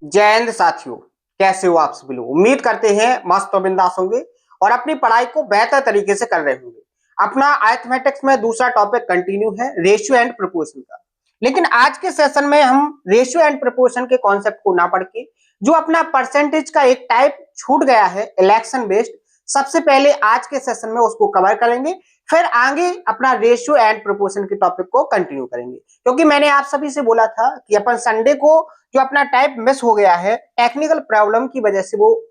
जय हिंद साथियों, कैसे हो आप सभी लोग। उम्मीद करते हैं मस्त और बिंदास होंगे और अपनी पढ़ाई को बेहतर तरीके से कर रहे होंगे। अपना अरिथमेटिक्स में दूसरा टॉपिक कंटिन्यू है रेशियो एंड प्रोपोर्शन का। लेकिन आज के सेशन में हम रेशियो एंड प्रोपोर्शन के कॉन्सेप्ट को ना पढ़ के जो अपना परसेंटेज का एक टाइप छूट गया है इलेक्शन बेस्ड, सबसे पहले आज के सेशन में उसको कवर करेंगे। फिर आगे अपना रेशियो एंड प्रोपोर्शन के टॉपिक को कंटिन्यू करेंगे, क्योंकि मैंने आप सभी से बोला था कि अपन संडे को जो अपना टाइप मिस हो गया है टेक्निकल प्रॉब्लम की वजह से, वो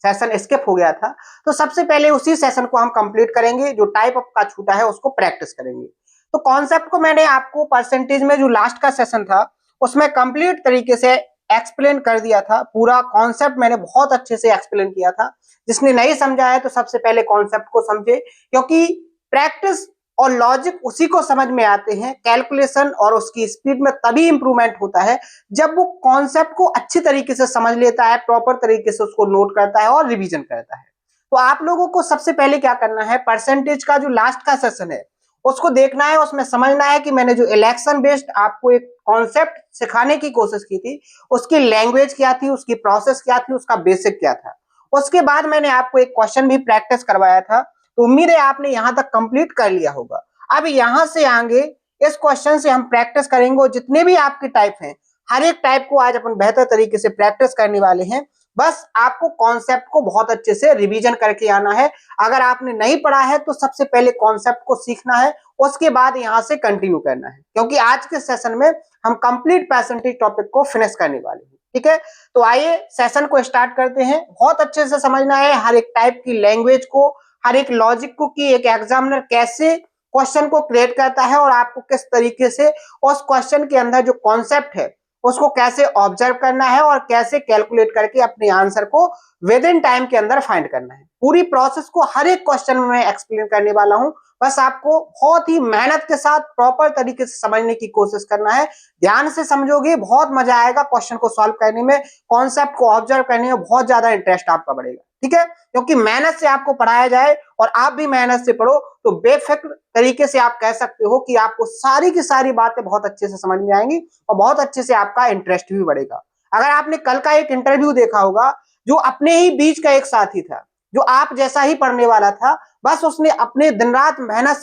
सेशन स्किप हो गया था। तो सबसे पहले उसी सेशन को हम कंप्लीट करेंगे, जो टाइप अप का छूटा है उसको प्रैक्टिस करेंगे। तो कॉन्सेप्ट को मैंने आपको परसेंटेज में जो लास्ट का सेशन था उसमें कंप्लीट तरीके से एक्सप्लेन कर दिया था। पूरा कॉन्सेप्ट मैंने बहुत अच्छे से एक्सप्लेन किया था। जिसने नहीं समझा है तो सबसे पहले कॉन्सेप्ट को समझे, क्योंकि प्रैक्टिस और लॉजिक उसी को समझ में आते हैं। कैलकुलेशन और उसकी स्पीड में तभी इंप्रूवमेंट होता है जब वो कॉन्सेप्ट को अच्छी तरीके से समझ लेता है, प्रॉपर तरीके से उसको नोट करता है और रिवीजन करता है। तो आप लोगों को सबसे पहले क्या करना है, परसेंटेज का जो लास्ट का सेशन है उसको देखना है। उसमें समझना है कि मैंने जो इलेक्शन बेस्ड आपको एक कॉन्सेप्ट सिखाने की कोशिश की थी, उसकी लैंग्वेज क्या थी, उसकी प्रोसेस क्या थी, उसका बेसिक क्या था। उसके बाद मैंने आपको एक क्वेश्चन भी प्रैक्टिस करवाया था। तो उम्मीद है आपने यहां तक कंप्लीट कर लिया होगा। अब यहां से आगे इस क्वेश्चन से हम प्रैक्टिस करेंगे और जितने भी आपके टाइप हैं हर एक टाइप को आज अपन बेहतर तरीके से प्रैक्टिस करने वाले हैं। बस आपको कॉन्सेप्ट को बहुत अच्छे से रिवीजन करके आना है। अगर आपने नहीं पढ़ा है तो सबसे पहले कॉन्सेप्ट को सीखना है, उसके बाद यहां से कंटिन्यू करना है, क्योंकि आज के सेशन में हम कंप्लीट परसेंटेज टॉपिक को फिनिश करने वाले हैं। ठीक है, तो आइए सेशन को स्टार्ट करते हैं। बहुत अच्छे से समझना है हर एक टाइप की लैंग्वेज को, हर एक लॉजिक को, कि एक एग्जामिनर कैसे क्वेश्चन को क्रिएट करता है और आपको किस तरीके से उस क्वेश्चन के अंदर जो कॉन्सेप्ट है उसको कैसे ऑब्जर्व करना है और कैसे कैलकुलेट करके अपने आंसर को विद इन टाइम के अंदर फाइंड करना है। पूरी प्रोसेस को हर एक क्वेश्चन में मैं एक्सप्लेन करने वाला हूं। बस आपको बहुत ही मेहनत के साथ प्रॉपर तरीके से समझने की कोशिश करना है। ध्यान से समझोगे बहुत मजा आएगा क्वेश्चन को सॉल्व करने में, कॉन्सेप्ट को ऑब्जर्व करने में बहुत ज्यादा इंटरेस्ट आपका बढ़ेगा। ठीक है, क्योंकि मेहनत से आपको पढ़ाया जाए और आप भी मेहनत से पढ़ो तो बेफिक्र तरीके से आप कह सकते हो कि आपको सारी की सारी बातें बहुत अच्छे से समझ में आएंगी और बहुत अच्छे से आपका इंटरेस्ट भी बढ़ेगा। अगर आपने कल का एक इंटरव्यू देखा होगा, जो अपने ही बीच का एक साथी था, जो आप जैसा ही पढ़ने वाला था, बस उसने अपने दिन रात मेहनत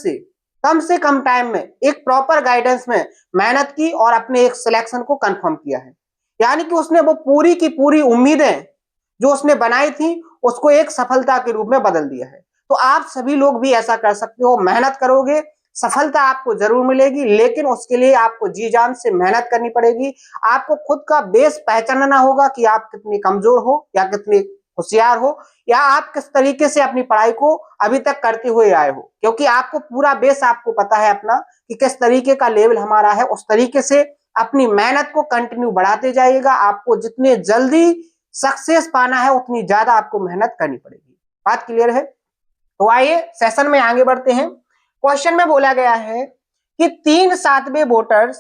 से कम टाइम में एक प्रॉपर गाइडेंस में मेहनत की और अपने एक सिलेक्शन को कंफर्म किया है। यानी कि उसने वो पूरी की पूरी उम्मीदें जो उसने बनाई थी उसको एक सफलता के रूप में बदल दिया है। तो आप सभी लोग भी ऐसा कर सकते हो। मेहनत करोगे सफलता आपको जरूर मिलेगी, लेकिन उसके लिए आपको जी जान से मेहनत करनी पड़ेगी। आपको खुद का बेस पहचानना होगा कि आप कितने कमजोर हो या कितने होशियार हो, या आप किस तरीके से अपनी पढ़ाई को अभी तक करते हुए आए हो, क्योंकि आपको पूरा बेस आपको पता है अपना कि किस तरीके का लेवल हमारा है। उस तरीके से अपनी मेहनत को कंटिन्यू बढ़ाते जाइएगा। आपको जितने जल्दी सक्सेस पाना है उतनी ज्यादा आपको मेहनत करनी पड़ेगी। बात क्लियर है? तो आइए सेशन में आगे बढ़ते हैं। क्वेश्चन में बोला गया है कि 3/7 वोटर्स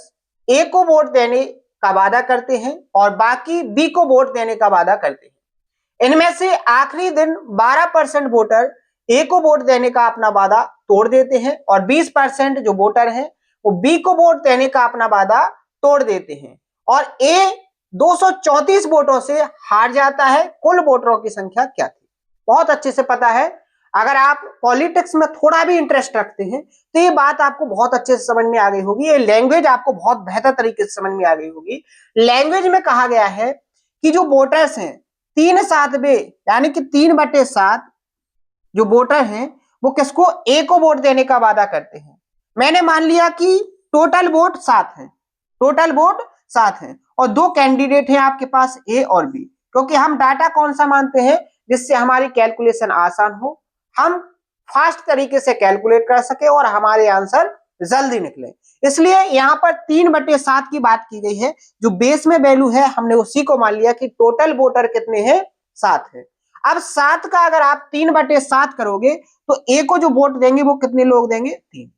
ए को वोट देने का वादा करते हैं और बाकी बी को वोट देने का वादा करते हैं। इनमें से आखिरी दिन 12% वोटर ए को वोट देने का अपना वादा तोड़ देते हैं और 20% जो वोटर हैं वो बी को वोट देने का अपना वादा तोड़ देते हैं, और ए 234 वोटों से हार जाता है। कुल वोटरों की संख्या क्या थी? बहुत अच्छे से पता है। अगर आप पॉलिटिक्स में थोड़ा भी इंटरेस्ट रखते हैं तो ये बात आपको बहुत अच्छे से समझ में आ गई होगी। ये लैंग्वेज आपको बहुत बेहतर तरीके से समझ में आ गई होगी। लैंग्वेज में कहा गया है कि जो वोटर्स हैं 3/7 यानी कि 3/7 जो वोटर हैं वो किसको, ए को वोट देने का वादा करते हैं। मैंने मान लिया कि टोटल वोट 7 है, टोटल वोट 7 है और दो कैंडिडेट हैं आपके पास, ए और बी। क्योंकि हम डाटा कौन सा मानते हैं जिससे हमारी कैलकुलेशन आसान हो, हम फास्ट तरीके से कैलकुलेट कर सके और हमारे आंसर जल्दी निकले, इसलिए यहाँ पर 3/7 की बात की गई है। जो बेस में वैल्यू है हमने उसी को मान लिया कि टोटल वोटर कितने हैं, 7 है। अब 7 का अगर आप 3/7 करोगे तो ए को जो वोट देंगे वो कितने लोग देंगे, 3।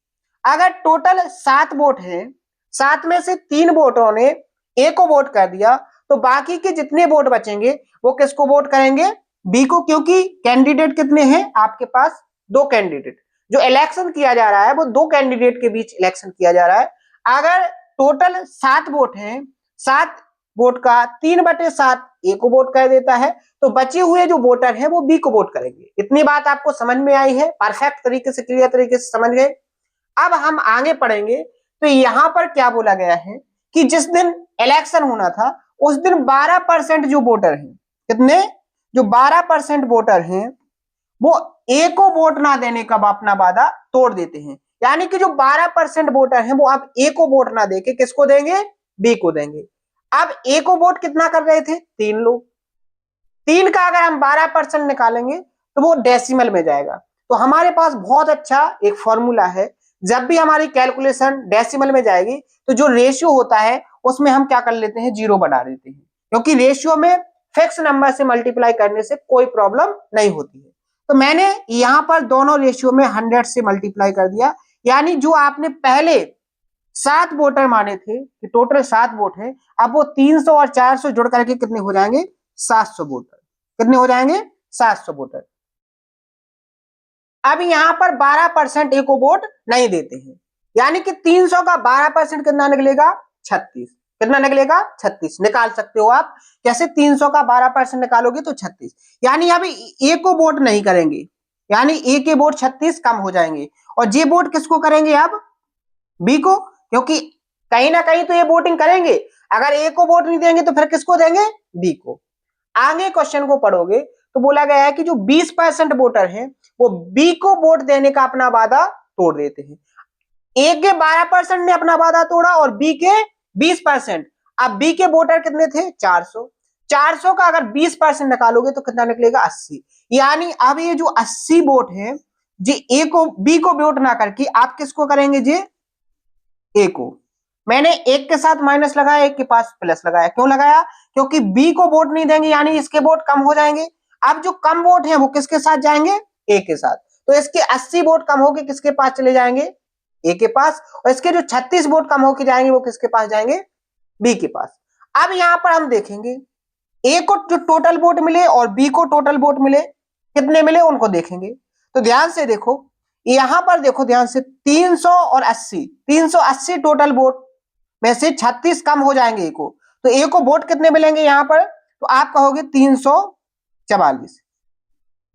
अगर टोटल 7 वोट है, 7 में से 3 वोटों ने ए को वोट कर दिया, तो बाकी के जितने वोट बचेंगे वो किसको वोट करेंगे, बी को। क्योंकि कैंडिडेट कितने हैं आपके पास, 2 कैंडिडेट। जो इलेक्शन किया जा रहा है वो 2 कैंडिडेट के बीच इलेक्शन किया जा रहा है। अगर टोटल 7 वोट हैं, 7 वोट का, 3/7 ए को वोट कर देता है, तो बचे हुए जो वोटर हैं वो बी को वोट करेंगे। इतनी बात आपको समझ में आई है, परफेक्ट तरीके से, क्लियर तरीके से समझ गए। अब हम आगे पढ़ेंगे तो यहां पर क्या बोला गया है कि जिस दिन इलेक्शन होना था उस दिन 12% जो वोटर हैं, कितने, जो 12% वोटर हैं वो ए को वोट ना देने का अपना वादा तोड़ देते हैं। यानी कि जो 12% वोटर हैं वो अब ए को वोट ना देके किसको देंगे, बी को देंगे। अब ए को वोट कितना कर रहे थे, 3 लोग, 3 का अगर हम 12% निकालेंगे तो वो डेसिमल में जाएगा। तो हमारे पास बहुत अच्छा एक फॉर्मूला है, जब भी हमारी कैलकुलेशन डेसिमल में जाएगी तो जो रेशियो होता है उसमें हम क्या कर लेते हैं, 0 बढ़ा देते हैं, क्योंकि रेशियो में फिक्स नंबर से मल्टीप्लाई करने से कोई प्रॉब्लम नहीं होती है। तो मैंने यहां पर दोनों रेशियो में 100 से मल्टीप्लाई कर दिया, यानी जो आपने पहले 7 वोटर माने थे कि टोटल 7 वोट है, अब वो 300 और 400 जुड़ करके कितने हो जाएंगे, 700 वोटर। कितने हो जाएंगे, 700 वोटर। अब यहां पर 12% ए को वोट नहीं देते हैं, यानी कि 300 का 12% कितना निकलेगा, 36। कितना निकलेगा, 36। निकाल सकते हो आप कैसे, 300 का 12% निकालोगे तो 36, यानी अभी ए को वोट नहीं करेंगे, यानी ए के वोट 36 कम हो जाएंगे। और जे वोट किसको करेंगे, अब बी को, क्योंकि कहीं ना कहीं तो ये वोटिंग करेंगे। अगर ए को वोट नहीं देंगे तो फिर किसको देंगे, बी को। आगे क्वेश्चन को पढ़ोगे तो बोला गया है कि जो 20% वोटर हैं वो बी को वोट देने का अपना वादा तोड़ देते हैं। ए के 12% ने अपना वादा तोड़ा और बी के 20%। अब बी के वोटर कितने थे, 400। 400 का अगर 20% निकालोगे तो कितना निकलेगा, 80। यानी अब ये जो 80 वोट है जी ए को, बी को वोट ना करके आप किसको करेंगे, जी ए को। मैंने एक के साथ माइनस लगाया, एक के पास प्लस लगाया, क्यों लगाया, क्योंकि बी को वोट नहीं देंगे यानी इसके वोट कम हो जाएंगे। अब जो कम वोट है वो किसके साथ जाएंगे, ए के साथ, तो इसके 80 वोट कम होकर किसके पास चले जाएंगे, ए के पास, और इसके जो 36 वोट कम होकर जाएंगे वो किसके पास जाएंगे, बी के पास। अब यहां पर हम देखेंगे ए को जो टोटल वोट मिले और बी को टोटल वोट मिले, कितने मिले उनको देखेंगे। तो ध्यान से देखो, यहां पर देखो ध्यान से, 300 और 80, 380 टोटल वोट में से 36 कम हो जाएंगे ए को, तो ए को वोट कितने मिलेंगे यहां पर, तो आप कहोगे 344।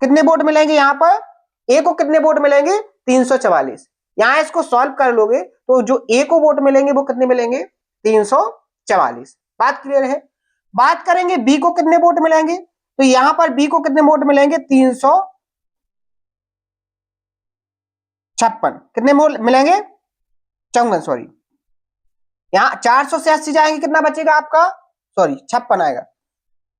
कितने वोट मिलेंगे यहां पर, ए को कितने वोट मिलेंगे, 344। यहां इसको सॉल्व कर लोगे तो जो ए को वोट मिलेंगे वो कितने मिलेंगे, 344। बात क्लियर है। बात करेंगे बी को कितने वोट मिलेंगे, तो यहां पर बी को कितने वोट मिलेंगे, 356। कितने वोट मिलेंगे, 54, सॉरी, यहां 400 से 80 जाएंगे, कितना बचेगा आपका, सॉरी 56 आएगा।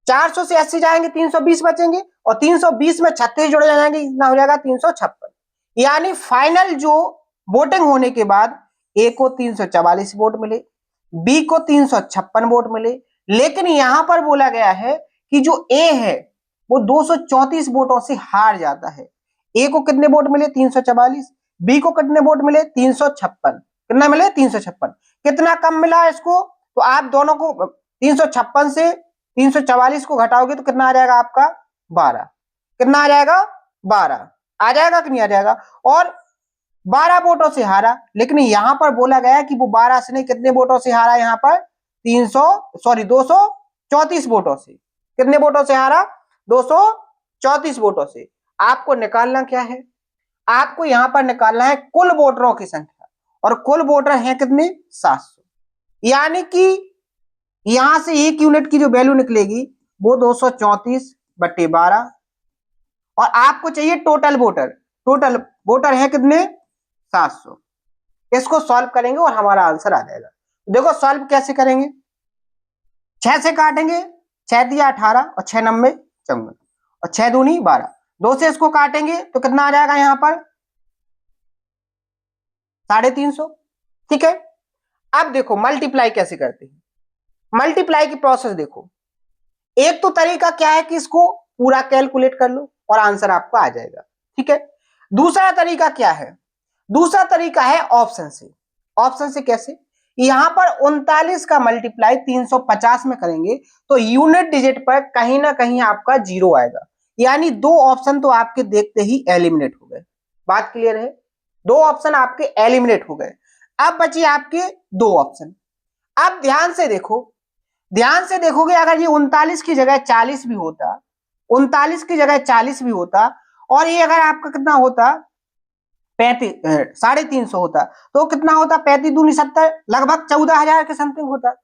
400 से 80 जाएंगे, 320 बचेंगे, और 320 में 36 जोड़े जाएंगे, कितना हो जाएगा, 356। यानी फाइनल जो वोटिंग होने के बाद ए को 344 वोट मिले, बी को 356 वोट मिले, लेकिन यहां पर बोला गया है कि जो ए है वो 234 वोटों से हार जाता है। ए को कितने वोट मिले, 344, बी को कितने वोट मिले, 356। कितना मिले, 356। कितना कम मिला इसको, तो आप दोनों को 356 से 344 को घटाओगे तो कितना आ जाएगा आपका, 12। कितना आ जाएगा, 12 आ जाएगा कि नहीं आ जाएगा। और 12 वोटों से हारा, लेकिन यहां पर बोला गया कि वो 12 से नहीं, कितने वोटों से हारा, यहां पर 234 वोटों से। कितने वोटों से हारा, 234 वोटों से। आपको निकालना क्या है, आपको यहां पर निकालना है कुल वोटरों की संख्या, और कुल वोटर हैं कितने, 700। यानी कि यहां से एक यूनिट की जो वैल्यू निकलेगी वो 234/12, और आपको चाहिए टोटल वोटर। टोटल वोटर है कितने, 700। इसको सॉल्व करेंगे और हमारा आंसर आ जाएगा। देखो सॉल्व कैसे करेंगे, 6 से काटेंगे, 6 दिया 18 और 6 नंबे 54 और 6 दूनी 12, 2 से इसको काटेंगे तो कितना आ जाएगा यहां पर, 350। ठीक है। अब देखो मल्टीप्लाई कैसे करते हैं, मल्टीप्लाई की प्रोसेस देखो। एक तो तरीका क्या है कि इसको पूरा कैलकुलेट कर लो और आंसर आपको आ जाएगा। ठीक है। दूसरा तरीका क्या है, दूसरा तरीका है ऑप्शन से। ऑप्शन से कैसे, यहां पर 39 का मल्टीप्लाई 350 में करेंगे तो यूनिट डिजिट पर कहीं ना कहीं आपका 0 आएगा, यानी 2 ऑप्शन तो आपके देखते ही एलिमिनेट हो गए। बात क्लियर है, 2 ऑप्शन आपके एलिमिनेट हो गए। अब बची आपके 2 ऑप्शन। अब ध्यान से देखो, ध्यान से देखोगे, अगर ये 39 की जगह 40 भी होता, 39 की जगह 40 भी होता, और ये अगर आपका कितना होता 350 होता, तो कितना होता 35 दूनी 70, लगभग 14,000 के समथिंग होता।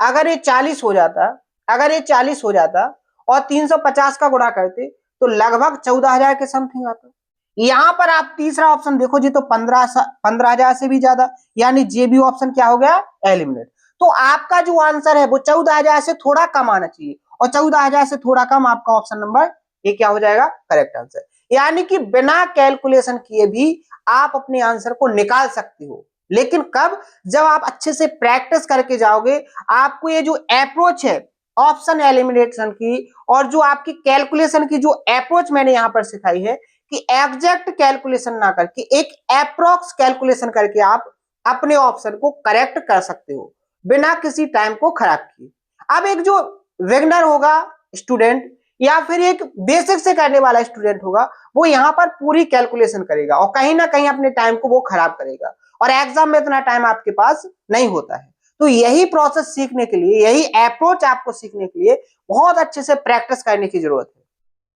अगर ये 40 हो जाता, अगर ये 40 हो जाता और 350 का गुणा करते तो लगभग 14,000 के समथिंग आता। यहां पर आप तीसरा ऑप्शन देखो जी, तो 15,000 से भी ज्यादा, यानी जे बी ऑप्शन क्या हो गया, एलिमिनेट। तो आपका जो आंसर है वो 14,000 से थोड़ा कम आना चाहिए, और 14,000 से थोड़ा कम आपका ऑप्शन नंबर ये क्या हो जाएगा, करेक्ट आंसर। यानी कि बिना कैलकुलेशन किए भी आप अपने आंसर को निकाल सकते हो, लेकिन कब, जब आप अच्छे से प्रैक्टिस करके जाओगे। आपको ये जो अप्रोच है ऑप्शन एलिमिनेशन की, और जो आपकी कैलकुलेशन की जो अप्रोच मैंने यहां पर सिखाई है, कि एग्जैक्ट कैलकुलेशन ना करके एक अप्रोक्स कैलकुलेशन करके आप अपने ऑप्शन को करेक्ट कर सकते हो बिना किसी टाइम को खराब किए। अब एक जो बिगिनर होगा स्टूडेंट, या फिर एक बेसिक से करने वाला स्टूडेंट होगा, वो यहाँ पर पूरी कैलकुलेशन करेगा और कहीं ना कहीं अपने टाइम को वो खराब करेगा, और एग्जाम में इतना टाइम आपके पास नहीं होता है। तो यही प्रोसेस सीखने के लिए, यही अप्रोच आपको सीखने के लिए बहुत अच्छे से प्रैक्टिस करने की जरूरत है।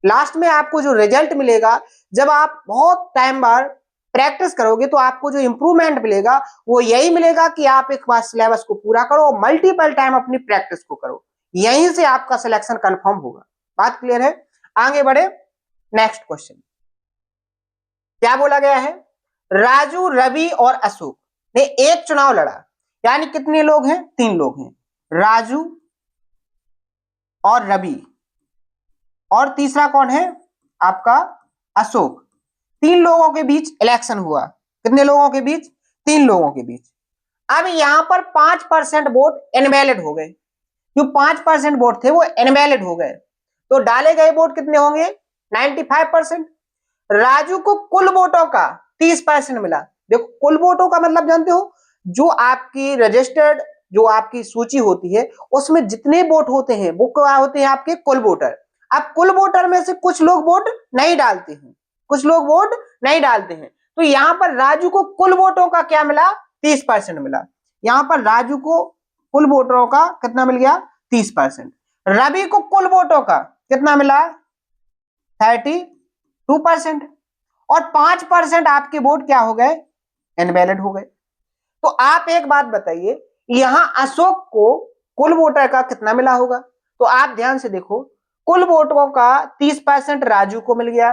लास्ट में आपको जो रिजल्ट मिलेगा, जब आप बहुत टाइम बाद प्रैक्टिस करोगे, तो आपको जो इंप्रूवमेंट मिलेगा वो यही मिलेगा कि आप एक बार सिलेबस को पूरा करो और मल्टीपल टाइम अपनी प्रैक्टिस को करो, यहीं से आपका सिलेक्शन कंफर्म होगा। बात क्लियर है? आगे बढ़े, नेक्स्ट क्वेश्चन क्या बोला गया है। राजू, रवि और अशोक ने एक चुनाव लड़ा, यानी कितने लोग हैं, 3 लोग हैं, राजू और रवि, और तीसरा कौन है आपका, अशोक। 3 लोगों के बीच इलेक्शन हुआ, कितने लोगों के बीच, 3 लोगों के बीच। अब यहां पर 5% वोट इनवैलिड हो गए, जो 5% वोट थे वो इनवैलिड हो गए, तो डाले गए वोट कितने होंगे, 95%। राजू को कुल वोटों का 30% मिला। देखो कुल वोटों का मतलब जानते हो, जो आपकी रजिस्टर्ड जो आपकी सूची होती है उसमें जितने वोट होते हैं वो क्या होते हैं, आपके कुल वोटर। अब कुल वोटर में से कुछ लोग वोट नहीं डालते हैं, कुछ लोग वोट नहीं डालते हैं, तो यहां पर राजू को कुल वोटों का क्या मिला, 30% मिला। यहां पर राजू को कुल वोटरों का कितना मिल गया, 30%। रवि को कुल वोटों का कितना मिला, 32%। और 5% आपके वोट क्या हो गए, इनवैलिड हो गए। तो आप एक बात बताइए, यहां अशोक को कुल वोटर का कितना मिला होगा। तो आप ध्यान से देखो, कुल वोटों का 30% राजू को मिल गया,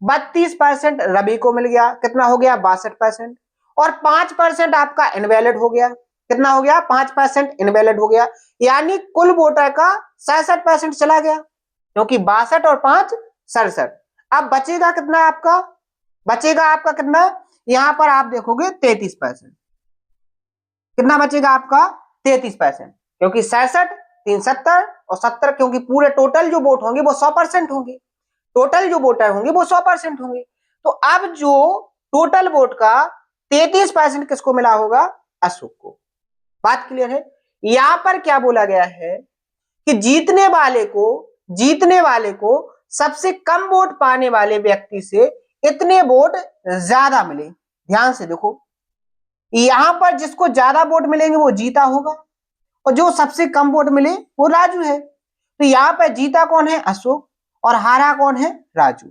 32% रवि को मिल गया, कितना हो गया 62%, और 5% आपका इनवैलिड हो गया, कितना हो गया 5% इनवैलिड हो गया, यानी कुल वोटर का 67% चला गया, क्योंकि 62 और 5 67। अब बचेगा कितना आपका, बचेगा आपका कितना, यहां पर आप देखोगे 33%। कितना बचेगा आपका, 33%, क्योंकि 67 3 70 और 70, क्योंकि पूरे टोटल जो वोट होंगे वो 100% होंगे, टोटल जो वोटर होंगे वो 100% होंगे। तो अब जो टोटल वोट का 33% किसको मिला होगा, अशोक को। बात क्लियर है? यहां पर क्या बोला गया है कि जीतने वाले को सबसे कम वोट पाने वाले व्यक्ति से इतने वोट ज्यादा मिले। ध्यान से देखो, यहां पर जिसको ज्यादा वोट मिलेंगे वो जीता होगा, और जो सबसे कम वोट मिले वो राजू है। तो यहां पर जीता कौन है, अशोक, और हारा कौन है, राजू।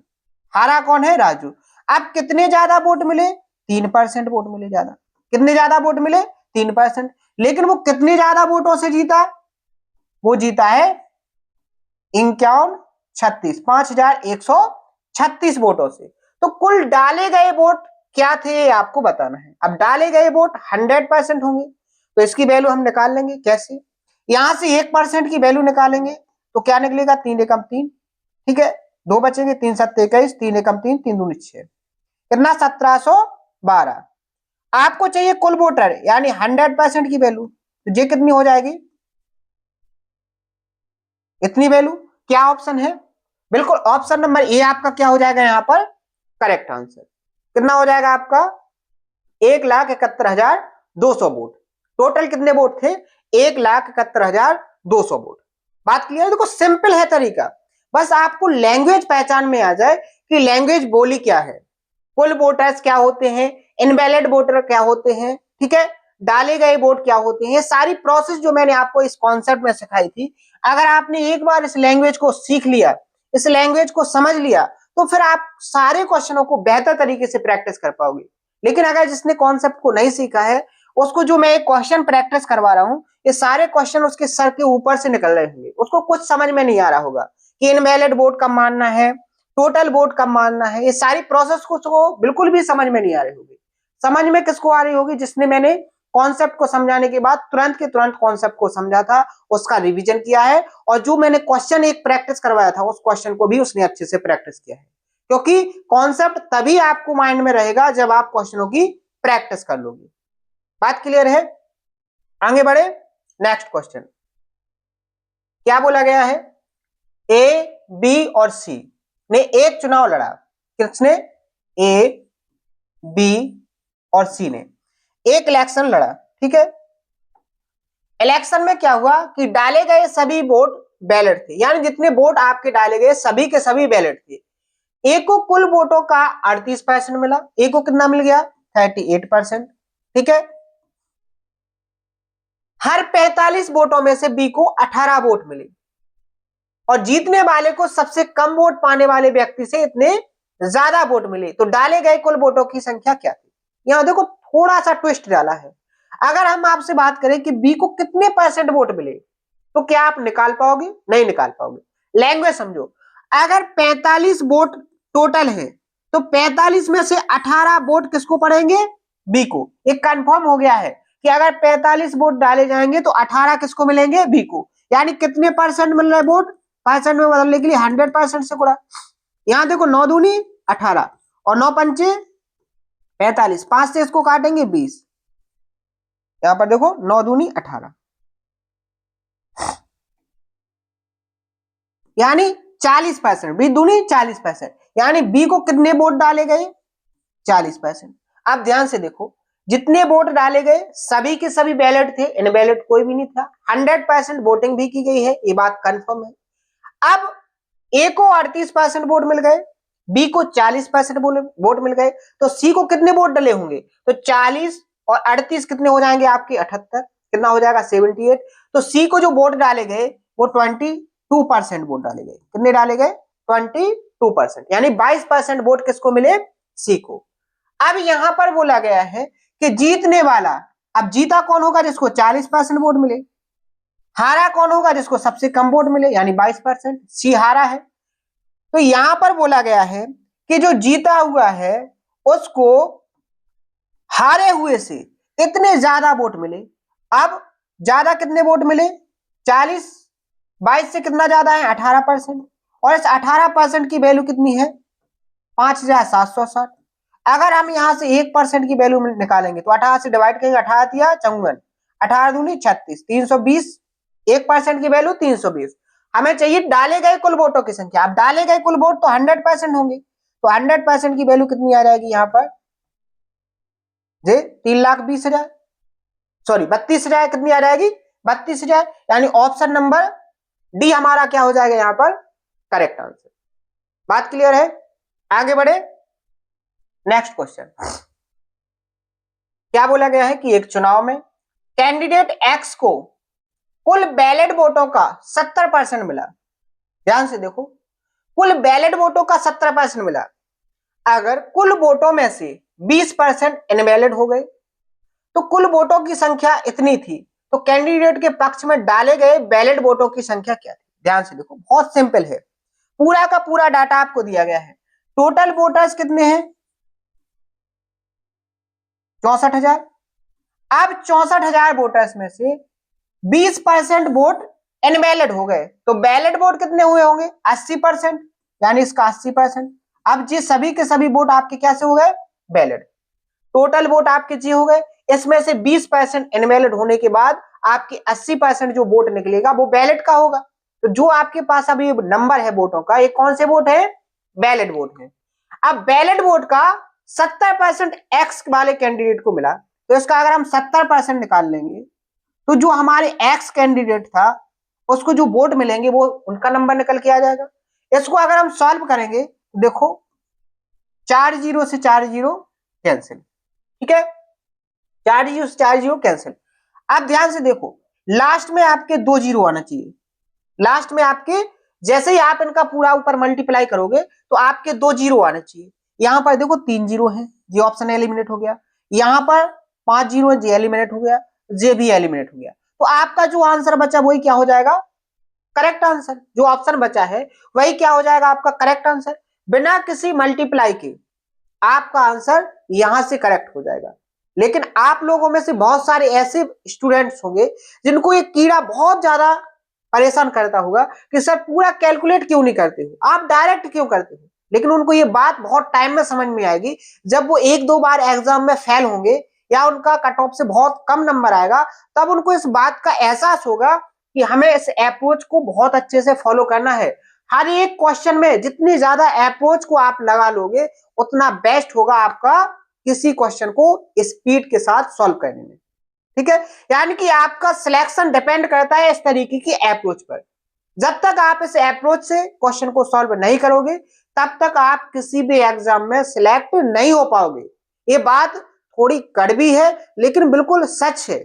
हारा कौन है, राजू। अब कितने ज्यादा वोट मिले, 3% वोट मिले ज्यादा। कितने ज्यादा वोट मिले, 3%। लेकिन वो कितने ज्यादा वोटों से जीता, वो जीता है 5136 वोटों से। तो कुल डाले गए वोट क्या थे आपको बताना है। अब डाले गए वोट 100% होंगे, तो इसकी वैल्यू हम निकाल लेंगे कैसे, यहां से 1% की वैल्यू निकालेंगे, तो क्या निकलेगा, 3 एकम 3, ठीक है, 2 बचेंगे, 3 7 21, 3 एकम 3, 3 दूनी 6, कितना 1712। आपको चाहिए कुल वोटर, यानी 100% की वैल्यू, तो ये कितनी हो जाएगी, इतनी वैल्यू। क्या ऑप्शन है, बिल्कुल ऑप्शन नंबर ए आपका क्या हो जाएगा यहां पर, करेक्ट आंसर। कितना हो जाएगा आपका, 1,71,200 वोट। टोटल कितने वोट थे, 1,71,200 वोट। बात क्लियर है? देखो सिंपल है तरीका, बस आपको लैंग्वेज पहचान में आ जाए कि लैंग्वेज बोली क्या है, कुल वोटर्स क्या होते हैं, इनवैलिड वोटर क्या होते हैं, ठीक है, डाले गए वोट क्या होते हैं, ये सारी प्रोसेस जो मैंने आपको इस कॉन्सेप्ट में सिखाई थी, अगर आपने एक बार इस लैंग्वेज को सीख लिया, इस लैंग्वेज को समझ लिया, तो फिर आप सारे क्वेश्चनों को बेहतर तरीके से प्रैक्टिस कर पाओगे। लेकिन अगर जिसने कॉन्सेप्ट को नहीं सीखा है, उसको जो मैं एक क्वेश्चन प्रैक्टिस करवा रहा हूं, ये सारे क्वेश्चन उसके सर के ऊपर से निकल रहे होंगे, उसको कुछ समझ में नहीं आ रहा होगा कि इनवैलिड वोट कब मानना है, टोटल वोट कब मानना है, ये सारी प्रोसेस को उसको बिल्कुल भी समझ में नहीं आ रही होगी। समझ में किसको आ रही होगी? जिसने मैंने कॉन्सेप्ट को समझाने के बाद तुरंत के तुरंत कॉन्सेप्ट को समझा था, उसका रिवीजन किया है, और जो मैंने क्वेश्चन एक प्रैक्टिस करवाया था, उस क्वेश्चन को भी उसने अच्छे से प्रैक्टिस किया है। क्योंकि कॉन्सेप्ट तभी आपको माइंड में रहेगा जब आप क्वेश्चनों की प्रैक्टिस कर लोगे। बात क्लियर है? आगे बढ़े, नेक्स्ट क्वेश्चन। क्या बोला गया है? ए, बी और सी ने एक चुनाव लड़ा। किसने? ए, बी और सी ने एक इलेक्शन लड़ा, ठीक है। इलेक्शन में क्या हुआ कि डाले गए सभी वोट बैलेट थे, यानी जितने वोट आपके डाले गए सभी के सभी बैलेट थे। ए को कुल वोटों का 38% मिला, ए को कितना मिल गया? 38%, ठीक है। हर 45 वोटों में से बी को 18 वोट मिले, और जीतने वाले को सबसे कम वोट पाने वाले व्यक्ति से इतने ज्यादा वोट मिले। तो डाले गए कुल वोटों की संख्या क्या थी? यहां देखो थोड़ा सा ट्विस्ट डाला है। अगर हम आपसे बात करें कि बी को कितने परसेंट वोट मिले, तो क्या आप निकाल पाओगे? नहीं निकाल पाओगे। लैंग्वेज समझो, अगर 45 वोट टोटल है, तो 45 में से 18 वोट किसको पड़ेंगे? बी को। एक कंफर्म हो गया है कि अगर 45 वोट डाले जाएंगे तो 18 किसको मिलेंगे? बी को। यानी कितने परसेंट मिल रहे वोट? परसेंट में बदलने के लिए 100% से गुणा। यहां देखो 9 दूनी 18 और 9 पंचे 45, 5 से इसको काटेंगे 20। यहां पर देखो 9 दूनी 18, यानी 40%। बी दूनी 40%, यानी बी को कितने वोट डाले गए? 40%। अब ध्यान से देखो, जितने वोट डाले गए सभी के सभी बैलेट थे, इनवैलिड कोई भी नहीं था। 100% वोटिंग भी की गई है, ये बात कंफर्म है। अब ए को 38% वोट मिल गए, बी को 40% वोट मिल गए, तो सी को कितने वोट डले होंगे? तो 40 और 38 कितने हो जाएंगे आपके? 78। कितना हो जाएगा? 78। तो सी को जो वोट डाले गए वो 22% वोट डाले गए। कितने डाले गए? 22%, यानी 22% वोट किसको मिले? सी को। अब यहां पर बोला गया है कि जीतने वाला, अब जीता कौन होगा? जिसको 40% वोट मिले। हारा कौन होगा? जिसको सबसे कम वोट मिले, यानी 22%। सी हारा है। तो यहां पर बोला गया है कि जो जीता हुआ है उसको हारे हुए से इतने ज्यादा वोट मिले। अब ज्यादा कितने वोट मिले? 40, 22 से कितना ज्यादा है? 18%। और इस 18% की वैल्यू कितनी है? 5760। अगर हम यहां से 1% की वैल्यू निकालेंगे तो 18 से डिवाइड करेंगे, 18 दिया 54, 18 दूनी 36, 320। 1% की वैल्यू 320। हमें चाहिए डाले गए कुल वोटों की संख्या। अब डाले गए कुल वोट तो 100% होंगे, तो 100% की वैल्यू कितनी आ जाएगी यहां पर? जी 3,20,000, सॉरी 32,000। कितनी आ जाएगी? 32,000। यानी ऑप्शन नंबर डी हमारा क्या हो जाएगा यहां पर? Correct answer. बात क्लियर है? आगे बढ़े, नेक्स्ट क्वेश्चन। क्या बोला गया है कि एक चुनाव में कैंडिडेट एक्स को कुल बैलेट वोटों का 70% मिला। ध्यान से देखो, कुल बैलेट वोटों का 70% मिला। अगर कुल वोटों में से 20% इनवैलिड हो गए, तो कुल वोटों की संख्या इतनी थी, तो कैंडिडेट के पक्ष में डाले गए बैलेट वोटों की संख्या क्या थी? ध्यान से देखो, बहुत सिंपल है। पूरा का पूरा डाटा आपको दिया गया है। टोटल वोटर्स कितने हैं? 64,000। अब 64,000 वोटर्स में से 20% वोट इनवैलिड हो गए, तो बैलेट वोट कितने हुए होंगे? 80%, यानी इसका 80%। अब जी सभी के सभी वोट आपके कैसे हो गए? बैलेट। टोटल वोट आपके जी हो गए, इसमें से 20% इनवैलिड होने के बाद आपके 80% जो वोट निकलेगा वो बैलेट का होगा। तो जो आपके पास अभी नंबर है वोटों का, ये कौन से वोट है? बैलेट वोट है। अब बैलेट वोट का 70% एक्स वाले कैंडिडेट को मिला, तो इसका अगर हम 70% निकाल लेंगे, तो जो हमारे एक्स कैंडिडेट था उसको जो वोट मिलेंगे वो उनका नंबर निकल के आ जाएगा। इसको अगर हम सॉल्व करेंगे तो देखो 4 जीरो से 4 जीरो कैंसिल, ठीक है। 4 जीरो से 4 जीरो कैंसिल। अब ध्यान से देखो, लास्ट में आपके 2 जीरो आना चाहिए। लास्ट में आपके जैसे ही आप इनका पूरा ऊपर मल्टीप्लाई करोगे तो आपके 2 जीरो आने चाहिए। यहां पर देखो 3 जीरो है, ये ऑप्शन एलिमिनेट हो गया। यहां पर 5 जीरो है, जे एलिमिनेट हो गया, जे भी एलिमिनेट हो गया। तो आपका जो आंसर बचा वही क्या हो जाएगा, करेक्ट आंसर। जो ऑप्शन बचा है वही क्या हो जाएगा आपका करेक्ट आंसर। बिना किसी मल्टीप्लाई के आपका आंसर यहां से करेक्ट हो जाएगा। लेकिन आप लोगों में से बहुत सारे ऐसे स्टूडेंट्स होंगे जिनको ये कीड़ा बहुत ज्यादा परेशान करता होगा कि सर पूरा कैलकुलेट क्यों नहीं करते हो, आप डायरेक्ट क्यों करते हो। लेकिन उनको ये बात बहुत टाइम में समझ में आएगी, जब वो 1-2 बार एग्जाम में फेल होंगे या उनका कट ऑफ से बहुत कम नंबर आएगा, तब उनको इस बात का एहसास होगा कि हमें इस अप्रोच को बहुत अच्छे से फॉलो करना है। हर एक क्वेश्चन में जितनी ज्यादा अप्रोच को आप लगा लोगे उतना बेस्ट होगा आपका किसी क्वेश्चन को स्पीड के साथ सॉल्व करने में। ठीक है, यानी कि आपका सिलेक्शन डिपेंड करता है इस तरीके की अप्रोच पर। जब तक आप इस अप्रोच से क्वेश्चन को सॉल्व नहीं करोगे तब तक आप किसी भी एग्जाम में सिलेक्ट नहीं हो पाओगे। ये बात थोड़ी कड़वी है लेकिन बिल्कुल सच है।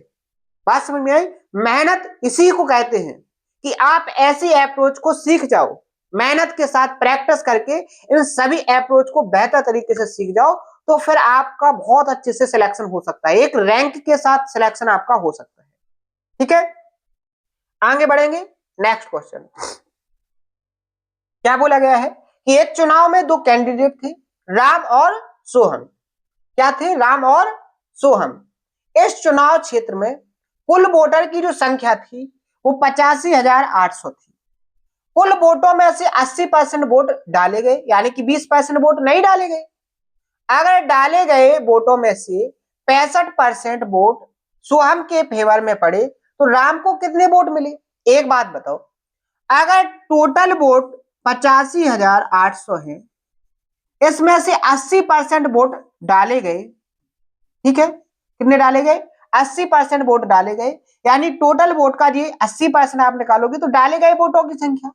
बात समझ में आई। मेहनत इसी को कहते हैं कि आप ऐसी अप्रोच को सीख जाओ, मेहनत के साथ प्रैक्टिस करके इन सभी अप्रोच को बेहतर तरीके से सीख जाओ, तो फिर आपका बहुत अच्छे से सिलेक्शन हो सकता है, एक रैंक के साथ सिलेक्शन आपका हो सकता है। ठीक है, आगे बढ़ेंगे। नेक्स्ट क्वेश्चन क्या बोला गया है कि एक चुनाव में 2 कैंडिडेट थे, राम और सोहम। क्या थे, राम और सोहम। इस चुनाव क्षेत्र में कुल वोटर की जो संख्या थी वो 85,800 थी। कुल वोटों में से 80% वोट डाले गए, यानी कि 20% वोट नहीं डाले गए। अगर डाले गए वोटों में से 65% वोट सोहम के फेवर में पड़े तो राम को कितने वोट मिले। एक बात बताओ, अगर टोटल वोट 85,800 है, इसमें से 80% वोट डाले गए, ठीक है, कितने डाले गए, 80% वोट डाले गए, यानी टोटल वोट का जी 80% आप निकालोगे तो डाले गए वोटों की संख्या।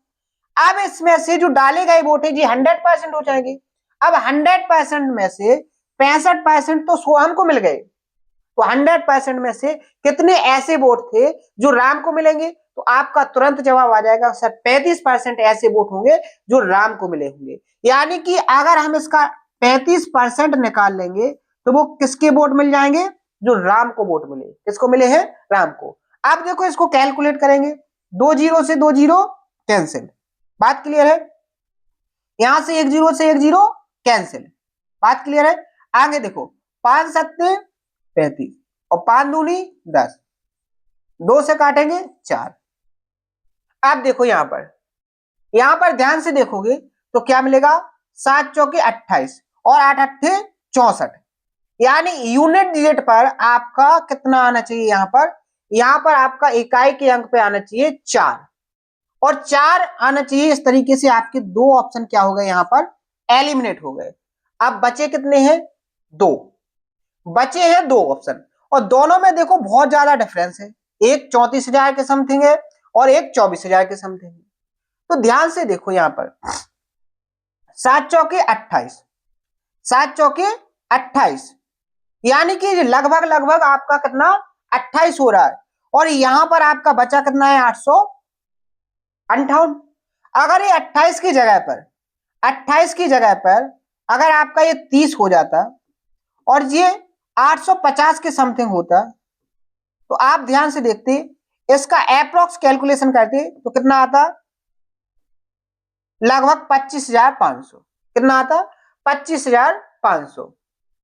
अब इसमें से जो डाले गए वोट है जी 100% हो जाएंगे। अब 100% में से 65% तो सोहम को मिल गए, तो 100% में से कितने ऐसे वोट थे जो राम को मिलेंगे, तो आपका तुरंत जवाब आ जाएगा सर 35% ऐसे वोट होंगे जो राम को मिले होंगे। यानी कि अगर हम इसका 35% निकाल लेंगे तो वो किसके वोट मिल जाएंगे, जो राम को वोट मिले। किसको मिले हैं, राम को। अब देखो इसको कैलकुलेट करेंगे, 2 जीरो से 2 जीरो कैंसिल। बात क्लियर है, यहां से 1 जीरो से 1 जीरो कैंसिल। बात क्लियर है। आगे देखो 5 सत्ते 35 और 5 दूनी 10, 2 से काटेंगे 4। अब देखो यहां पर ध्यान से देखोगे तो क्या मिलेगा, 7 चौके 28 और 8 अट्ठे 64, यानी यूनिट डिजिट पर आपका कितना आना चाहिए, यहां पर आपका इकाई के अंक पे आना चाहिए 4 और 4 आना चाहिए। इस तरीके से आपके 2 ऑप्शन क्या हो गए, यहां पर एलिमिनेट हो गए। अब बचे कितने हैं, 2 बचे हैं, 2 ऑप्शन, और दोनों में देखो बहुत ज्यादा डिफरेंस है, एक 34,000 के समथिंग है और एक 24,000 के समथिंग है। तो ध्यान से देखो यहां पर 7 चौके 28, 7 चौके 28, यानी कि लगभग आपका कितना 28 हो रहा है, और यहां पर आपका बचा कितना है 858। अगर ये 28 की जगह पर अगर आपका ये 30 हो जाता और ये 850 के समथिंग होता, तो आप ध्यान से देखते इसका एप्रोक्स कैलकुलेशन करते तो कितना आता, लगभग 25,500। कितना आता, 25,500।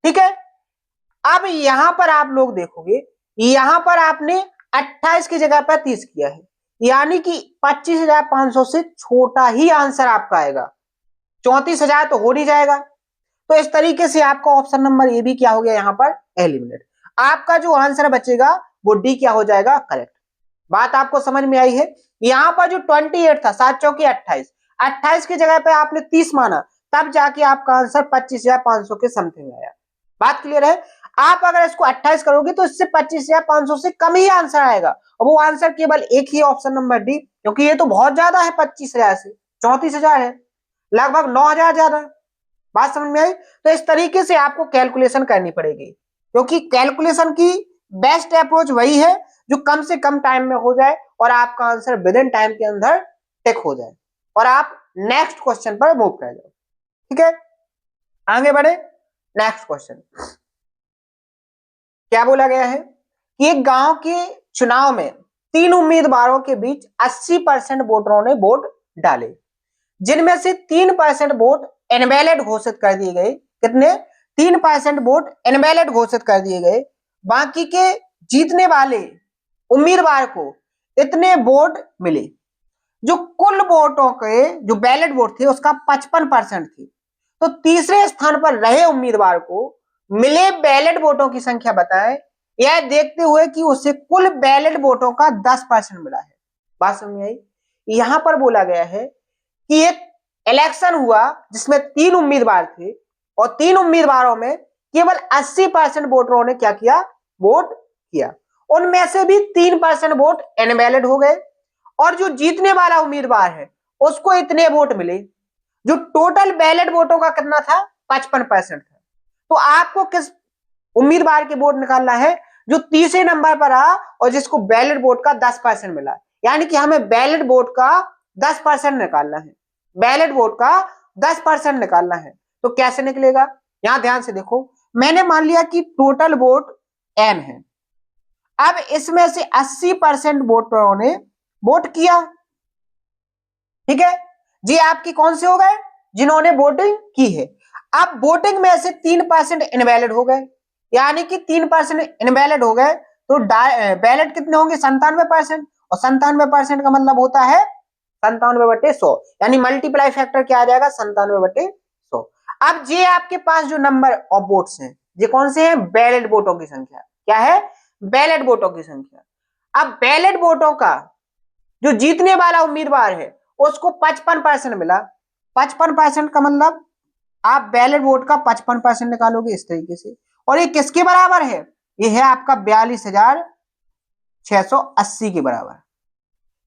ठीक है, अब यहां पर आप लोग देखोगे, यहां पर आपने 28 की जगह पर 30 किया है, यानी कि 25,500 से छोटा ही आंसर आपका आएगा, 34,000 तो हो नहीं जाएगा। तो इस तरीके से आपका ऑप्शन नंबर ए भी क्या हो गया, यहां पर एलिमिनेट। आपका जो आंसर बचेगा वो डी क्या हो जाएगा, करेक्ट। बात आपको समझ में आई है। यहां पर जो 28 था, 7 चौके 28, 28 की जगह पे आपने 30 माना, तब जाके आपका आंसर 25,500 के समथिंग आया। बात क्लियर है। आप अगर इसको 28 करोगे तो इससे 25,500 से कम ही आंसर आएगा, और वो आंसर केवल एक ही ऑप्शन नंबर डी, क्योंकि ये तो बहुत ज्यादा है, 25,000 से 34,000 है, लगभग 9,000 ज्यादा। बात समझ में आई। तो इस तरीके से आपको कैलकुलेशन करनी पड़ेगी, क्योंकि कैलकुलेशन की बेस्ट अप्रोच वही है जो कम से कम टाइम में हो जाए और आपका आंसर विद इन टाइम के अंदर टिक हो जाए और आप नेक्स्ट क्वेश्चन पर मूव कर जाओ। ठीक है, आगे बढ़े। नेक्स्ट क्वेश्चन क्या बोला गया है कि एक गांव के चुनाव में 3 उम्मीदवारों के बीच 80% वोटरों ने वोट डाले, जिनमें से 3% वोट इनवैलिड घोषित कर दिए गए। कितने? 3% वोट इनवैलिड घोषित कर दिए गए। बाकी के जीतने वाले उम्मीदवार को इतने वोट मिले। जो कुल वोटों के जो वैलिड वोट थे उसका 55% थे। तो तीसरे स्थान पर रहे उम्मीदवार को मिले वैलिड वोटों की संख्या बताएं, यह देखते हुए कि उसे कुल वैलिड वोटों का 10% मिला है। बात समझ आई? यहां पर बोला गया है कि एक इलेक्शन हुआ जिसमें 3 उम्मीदवार थे और 3 उम्मीदवारों में केवल 80% वोटरों ने क्या किया? वोट किया। उनमें से भी 3% वोट इनवैलिड हो गए और जो जीतने वाला उम्मीदवार है उसको इतने वोट मिले। जो टोटल वैलिड वोटों का कितना था? 55% था। तो आपको किस उम्मीदवार के वोट निकालना है? जो तीसरे नंबर पर आ और जिसको वैलिड वोट का 10% मिला। यानी कि हमें वैलिड वोट का 10% निकालना है। वैलिड वोट का 10% निकालना है। तो कैसे निकलेगा? यहां ध्यान से देखो, मैंने मान लिया कि टोटल वोट n है। अब इसमें से 80% वोटरों ने वोट किया। ठीक है जी, आपकी कौन से हो गए? जिन्होंने वोटिंग की है। अब वोटिंग में से 3% इनवैलिड हो गए, यानी कि 3% इनवैलिड हो गए। तो वैलिड कितने होंगे? 97%। और 97% का मतलब होता है 97/100, यानी मल्टीप्लाई फैक्टर क्या आ जाएगा? 97/100। अब ये आपके पास जो नंबर ऑफ वोट्स हैं, ये कौन से हैं? वैलिड वोटों की संख्या। क्या है? वैलिड वोटों की संख्या। अब वैलिड वोटों का जो जीतने वाला उम्मीदवार है उसको 55% मिला। 55% का मतलब आप वैलिड वोट का 55% निकालोगे इस तरीके से। और ये किसके बराबर है? ये है आपका 42,680 के बराबर।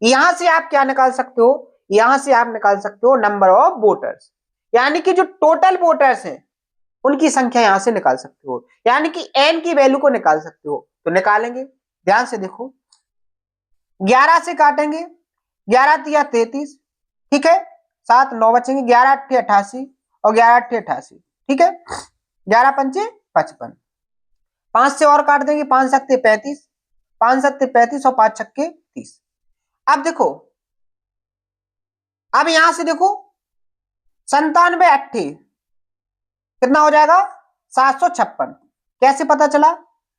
यहां से आप क्या निकाल सकते हो? यहां से आप निकाल सकते हो नंबर ऑफ वोटर्स, यानी कि जो टोटल वोटर्स हैं उनकी संख्या यहां से निकाल सकते हो, यानी कि एन की वैल्यू को निकाल सकते हो। तो निकालेंगे, ध्यान से देखो। 11 से काटेंगे, 11 तिया 33, ठीक है। 7 9 बचेंगे, 11 8 88 और 11 8 88, ठीक है। 11 पंचे 55, 5 से और काट देंगे, 5 सत्ते 35, 5 सत्ते 35 और 5 छक्के 30। अब देखो, अब यहां से देखो 97 8 कितना हो जाएगा? 756। कैसे पता चला?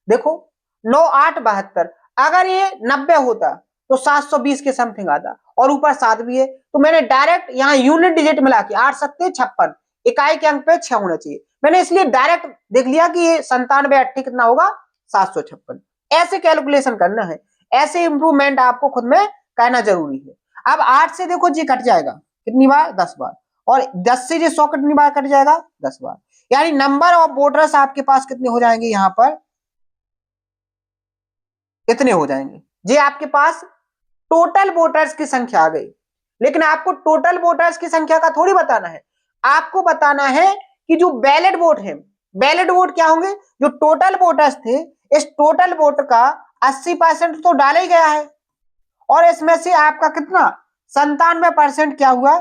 देखो 9 8 72, अगर ये 90 होता तो 720 के समथिंग आता और ऊपर 7 भी है। तो मैंने डायरेक्ट यहाँ यूनिट डिजिट मिला के 8 सत्ते 56, इकाई के अंक पे 6 होना चाहिए। मैंने इसलिए डायरेक्ट देख लिया कि ये 97 8 कितना होगा? 756। ऐसे कैलकुलेशन करना है, ऐसे इंप्रूवमेंट आपको खुद में करना जरूरी है। अब 8 से देखो जी कट जाएगा कितनी बार? 10 बार। और 10 से जी 100 कितनी बार कट जाएगा? 10 बार। यानी नंबर ऑफ वोटर्स आपके पास कितने हो जाएंगे? यहां पर कितने हो जाएंगे? जी आपके पास टोटल वोटर्स की संख्या आ गई। लेकिन आपको टोटल वोटर्स की संख्या का थोड़ी बताना है, आपको बताना है कि जो वैलिड वोट है, वैलिड वोट क्या होंगे? जो टोटल वोटर्स थे, इस टोटल वोट का 80% तो डाला ही गया है और इसमें से आपका कितना? 97% क्या हुआ?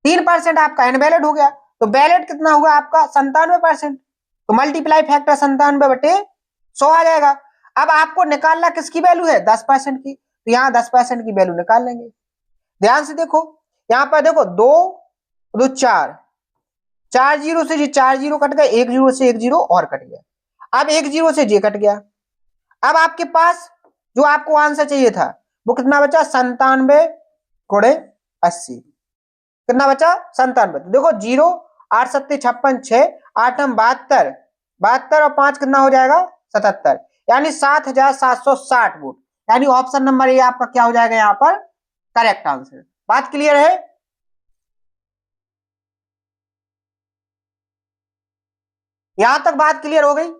3% आपका इनवैलिड हो गया। तो वैलिड कितना हुआ आपका? 97%। तो मल्टीप्लाई फैक्टर 97/100 आ जाएगा। अब आपको निकालना किसकी वैल्यू है? 10% की। तो यहाँ 10% की वैल्यू निकाल लेंगे। ध्यान से देखो, यहां पर देखो 2 2 4, 4 जीरो से जी 4 जीरो कट गए, 1 जीरो से 1 जीरो और कट गया। अब 1 जीरो से जी कट गया। अब आपके पास जो आपको आंसर चाहिए था वो कितना बचा? 97 गुणे 80। कितना बचा? 97। तो देखो 0 8 सत्ते 56, 6 8 हम 72, 72 और 5 कितना हो जाएगा? 77, यानी 7760 वोट। यानी ऑप्शन नंबर ए आपका क्या हो जाएगा यहां पर? Correct answer. बात क्लियर है? यहां तक बात क्लियर हो गई?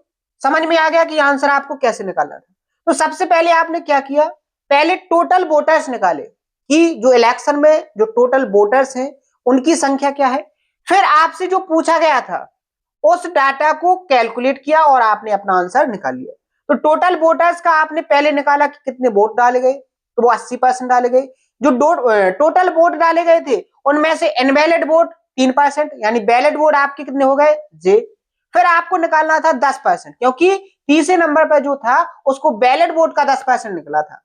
समझ में आ गया कि आंसर आपको कैसे निकालना था? तो सबसे पहले आपने क्या किया? पहले टोटल वोटर्स निकाले कि जो इलेक्शन में जो टोटल वोटर्स हैं उनकी संख्या क्या है। फिर आपसे जो पूछा गया था उस डाटा को कैलकुलेट किया और आपने अपना आंसर निकाल लिया। तो टोटल वोटर्स का आपने पहले निकाला कि कितने वोट डाले गए, तो वो 80% डाले गए। जो टोटल वोट डाले गए थे उनमें से इनवैलिड वोट 3%, यानी वैलिड वोट आपके कितने हो गए, जे। फिर आपको निकालना था 10%, क्योंकि तीसरे नंबर पर जो था उसको वैलिड वोट का 10% निकला था,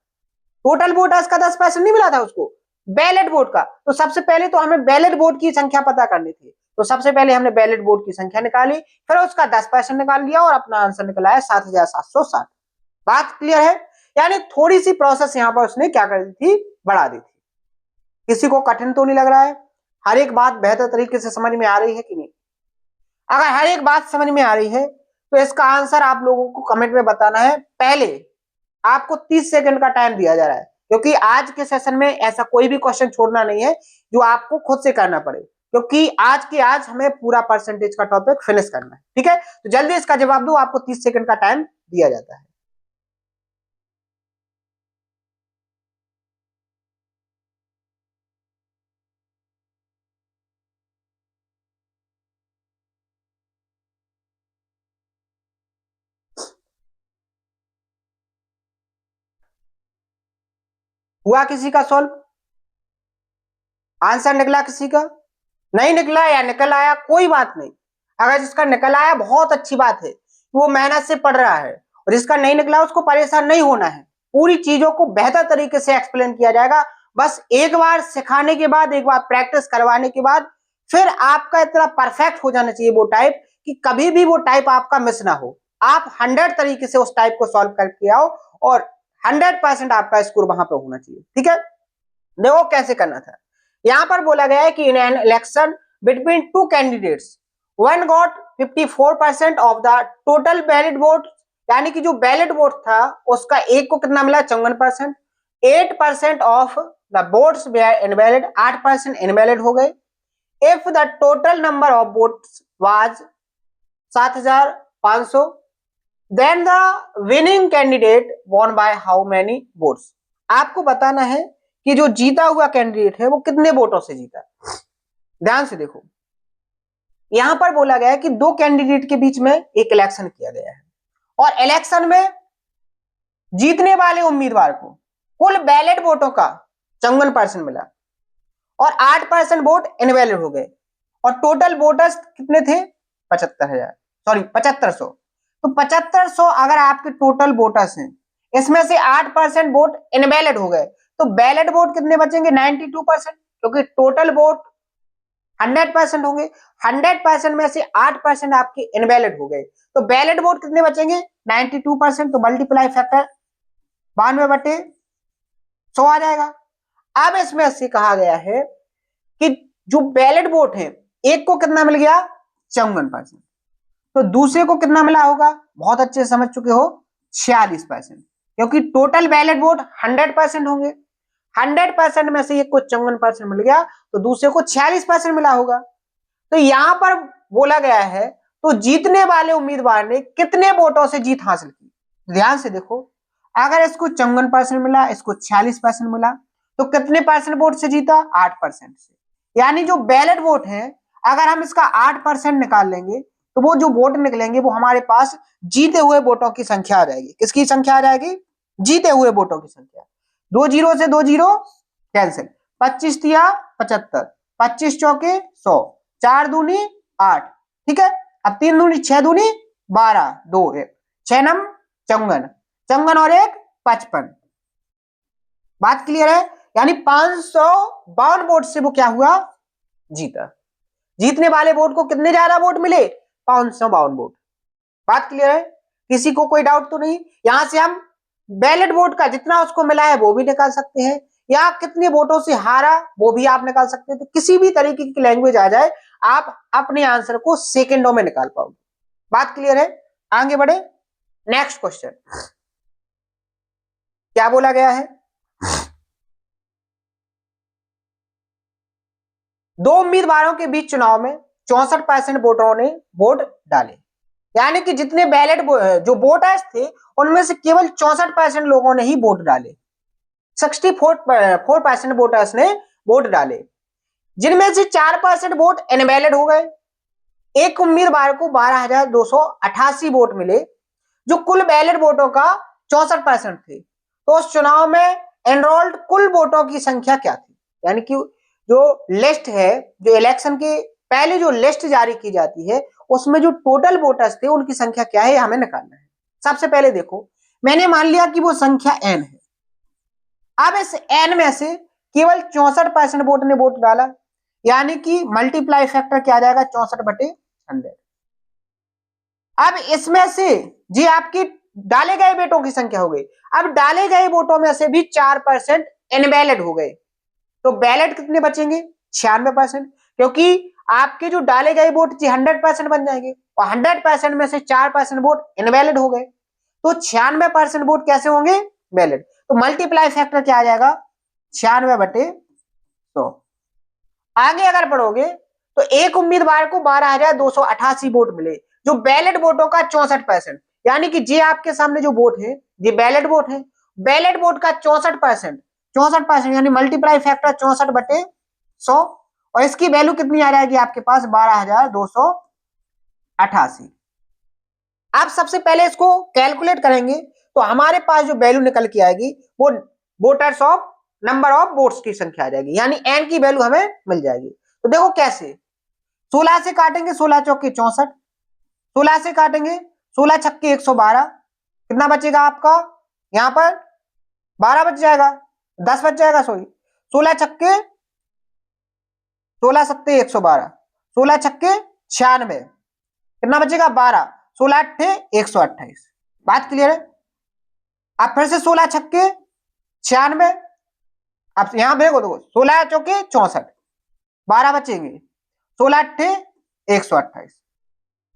टोटल वोटर्स का 10% नहीं मिला था उसको, वैलिड वोट का। तो सबसे पहले तो हमें वैलिड वोट की संख्या पता करनी थी, तो सबसे पहले हमने वैलिड वोट की संख्या निकाली, फिर उसका 10% निकाल लिया और अपना आंसर निकला है 7,760। बात क्लियर है? यानी थोड़ी सी प्रोसेस यहां पर उसने क्या कर दी थी, बढ़ा दी थी। किसी को कठिन तो नहीं लग रहा है? हर एक बात बेहतर तरीके से समझ में आ रही है कि नहीं? अगर हर एक बात समझ में आ रही है तो इसका आंसर आप लोगों को कमेंट में बताना है। पहले आपको 30 सेकंड का टाइम दिया जा रहा है, क्योंकि आज के सेशन में ऐसा कोई भी क्वेश्चन छोड़ना नहीं है जो आपको खुद से करना पड़े, क्योंकि आज के आज हमें पूरा परसेंटेज का टॉपिक फिनिश करना है। ठीक है, तो जल्दी इसका जवाब दो, आपको 30 सेकंड का टाइम दिया जाता है। हुआ किसी का सॉल्व? आंसर निकला किसी का? नहीं निकला या निकल आया कोई बात नहीं। अगर जिसका निकल आया बहुत अच्छी बात है, वो मेहनत से पढ़ रहा है, और जिसका नहीं निकला उसको परेशान नहीं होना है। पूरी चीजों को बेहतर तरीके से एक्सप्लेन किया जाएगा। बस एक बार सिखाने के बाद, एक बार प्रैक्टिस करवाने के बाद, फिर आपका इतना परफेक्ट हो जाना चाहिए वो टाइप कि कभी भी वो टाइप आपका मिस ना हो। आप 100 तरीके से उस टाइप को सॉल्व करके आओ और 100% आपका स्कोर वहां पे होना चाहिए। ठीक है, देखो कैसे करना था। यहां पर बोला गया है कि in an election between two candidates one got 54% of the total valid vote, यानी कि जो वैलिड वोट था उसका एक को कितना मिला, 54%। 8% of the votes were invalid, 8% invalid हो गए। If the total number of votes was 7,500, then the winning candidate won by how many votes. आपको बताना है कि जो जीता हुआ कैंडिडेट है वो कितने वोटों से जीता। ध्यान से देखो, यहां पर बोला गया है कि दो कैंडिडेट के बीच में एक इलेक्शन किया गया है, और इलेक्शन में जीतने वाले उम्मीदवार को कुल वैलिड वोटों का 54% मिला, और 8% वोट इनवैलिड हो गए, और टोटल वोटर्स कितने थे, 75,000, सॉरी 7500। तो 7500 अगर आपके टोटल वोटर्स हैं, इसमें से 8% वोट इनवैलिड हो गए, तो वैलिड वोट कितने बचेंगे, 92%, क्योंकि टोटल वोट 100% होंगे। 100% में से 8% आपके इनवैलिड हो गए, तो वैलिड वोट कितने बचेंगे, 92%। तो मल्टीप्लाई फैक्टर 92/100 आ जाएगा। अब इसमें से कहा गया है कि जो वैलिड वोट है, एक को कितना मिल गया, 54%, तो दूसरे को कितना मिला होगा, बहुत अच्छे से समझ चुके हो, 46%, क्योंकि टोटल वैलिड वोट 100% होंगे। 100% में से एक को 54% मिल गया, तो दूसरे को 46% मिला होगा। तो यहां पर बोला गया है तो जीतने वाले उम्मीदवार ने कितने वोटों से जीत हासिल की। ध्यान से देखो, अगर इसको 54% मिला, इसको 46% मिला, तो कितने परसेंट वोट से जीता, 8% से। यानी जो बैलेट वोट है, अगर हम इसका 8% निकाल लेंगे तो वो जो वोट निकलेंगे वो हमारे पास जीते हुए वोटों की संख्या आ जाएगी। किसकी संख्या आ जाएगी, जीते हुए वोटों की संख्या। 2 जीरो से 2 जीरो कैंसिल, 25 तिया 75, 25 चौके 100, 4 दूनी 8, ठीक है। अब 3 दूनी 6 दूनी 12, 2 1, 6 नम 54, 54 और 1 55। बात क्लियर है? यानी 552 वोट से वो क्या हुआ, जीता। जीतने वाले वोट को कितने ज्यादा वोट मिले, 552 वोट। बात क्लियर है? किसी को कोई डाउट तो नहीं? यहां से हम बैलेट वोट का जितना उसको मिला है वो भी निकाल सकते हैं, या कितने वोटों से हारा वो भी आप निकाल सकते हैं। तो किसी भी तरीके की लैंग्वेज आ जाए, आप अपने आंसर को सेकेंडों में निकाल पाओगे। बात क्लियर है? आगे बढ़े, नेक्स्ट क्वेश्चन क्या बोला गया है। दो उम्मीदवारों के बीच चुनाव में 64% वोटरों ने वोट डाले, यानी कि जितने बैलेट जो वोटर्स थे उनमें से केवल 64% लोगों ने ही वोट डाले। 64% वोटर्स ने वोट डाले, जिनमें से 4% वोट इनवैलिड हो गए, एक उम्मीदवार को 12,288 वोट मिले जो कुल बैलेट वोटों का 64% थे। तो उस चुनाव में एनरोल्ड कुल वोटों की संख्या क्या थी? यानी कि जो लिस्ट है, जो इलेक्शन के पहले जो लिस्ट जारी की जाती है उसमें जो टोटल वोटर्स थे उनकी संख्या क्या है, हमें निकालना है। सबसे पहले देखो, मैंने मान लिया कि वो संख्या n है। अब इस n में से केवल 64% वोट ने वोट डाला, यानी कि मल्टीप्लाई फैक्टर क्या आ जाएगा, 64/100। अब इसमें से जी आपकी डाले गए वोटों की संख्या हो गई। अब डाले गए वोटों में से भी 4% इनवैलिड हो गए, तो बैलेट कितने बचेंगे, 96%। क्योंकि आपके जो डाले गए वोट 100% बन जाएंगे और 100% में से 4% वोट इनवैलिड हो गए, तो 96% वोट कैसे होंगे, वैलिड। तो मल्टीप्लाई फैक्टर क्या आ जाएगा, 96/100। आगे अगर पढ़ोगे तो एक उम्मीदवार को 12,288 वोट मिले जो बैलेट वोटों का 64%, यानी कि जे आपके सामने जो वोट है ये बैलेट वोट है, बैलेट वोट का 64% यानी मल्टीप्लाई फैक्टर 64/100, और इसकी वैल्यू कितनी आ जाएगी आपके पास, 12,288। आप सबसे पहले इसको कैलकुलेट करेंगे तो हमारे पास जो वैल्यू निकल के आएगी वो voters of number of votes की संख्या आ जाएगी, यानी एन की वैल्यू हमें मिल जाएगी। तो देखो कैसे, 16 से काटेंगे, 16 चौके 64, 16 से काटेंगे 16 छक्के 112, कितना बचेगा आपका, यहां पर 12 बच जाएगा, 10 बच जाएगा, सॉरी 16 छक्के 16 सत्ते 112, 16 छक्के 96, कितना बचेगा 12, 16 अट्ठे 128। बात क्लियर है? अब फिर से 16 छक्के 96, अब यहां देखो, 16 चौके 64, 12 बचेंगे, 16 अट्ठे 128।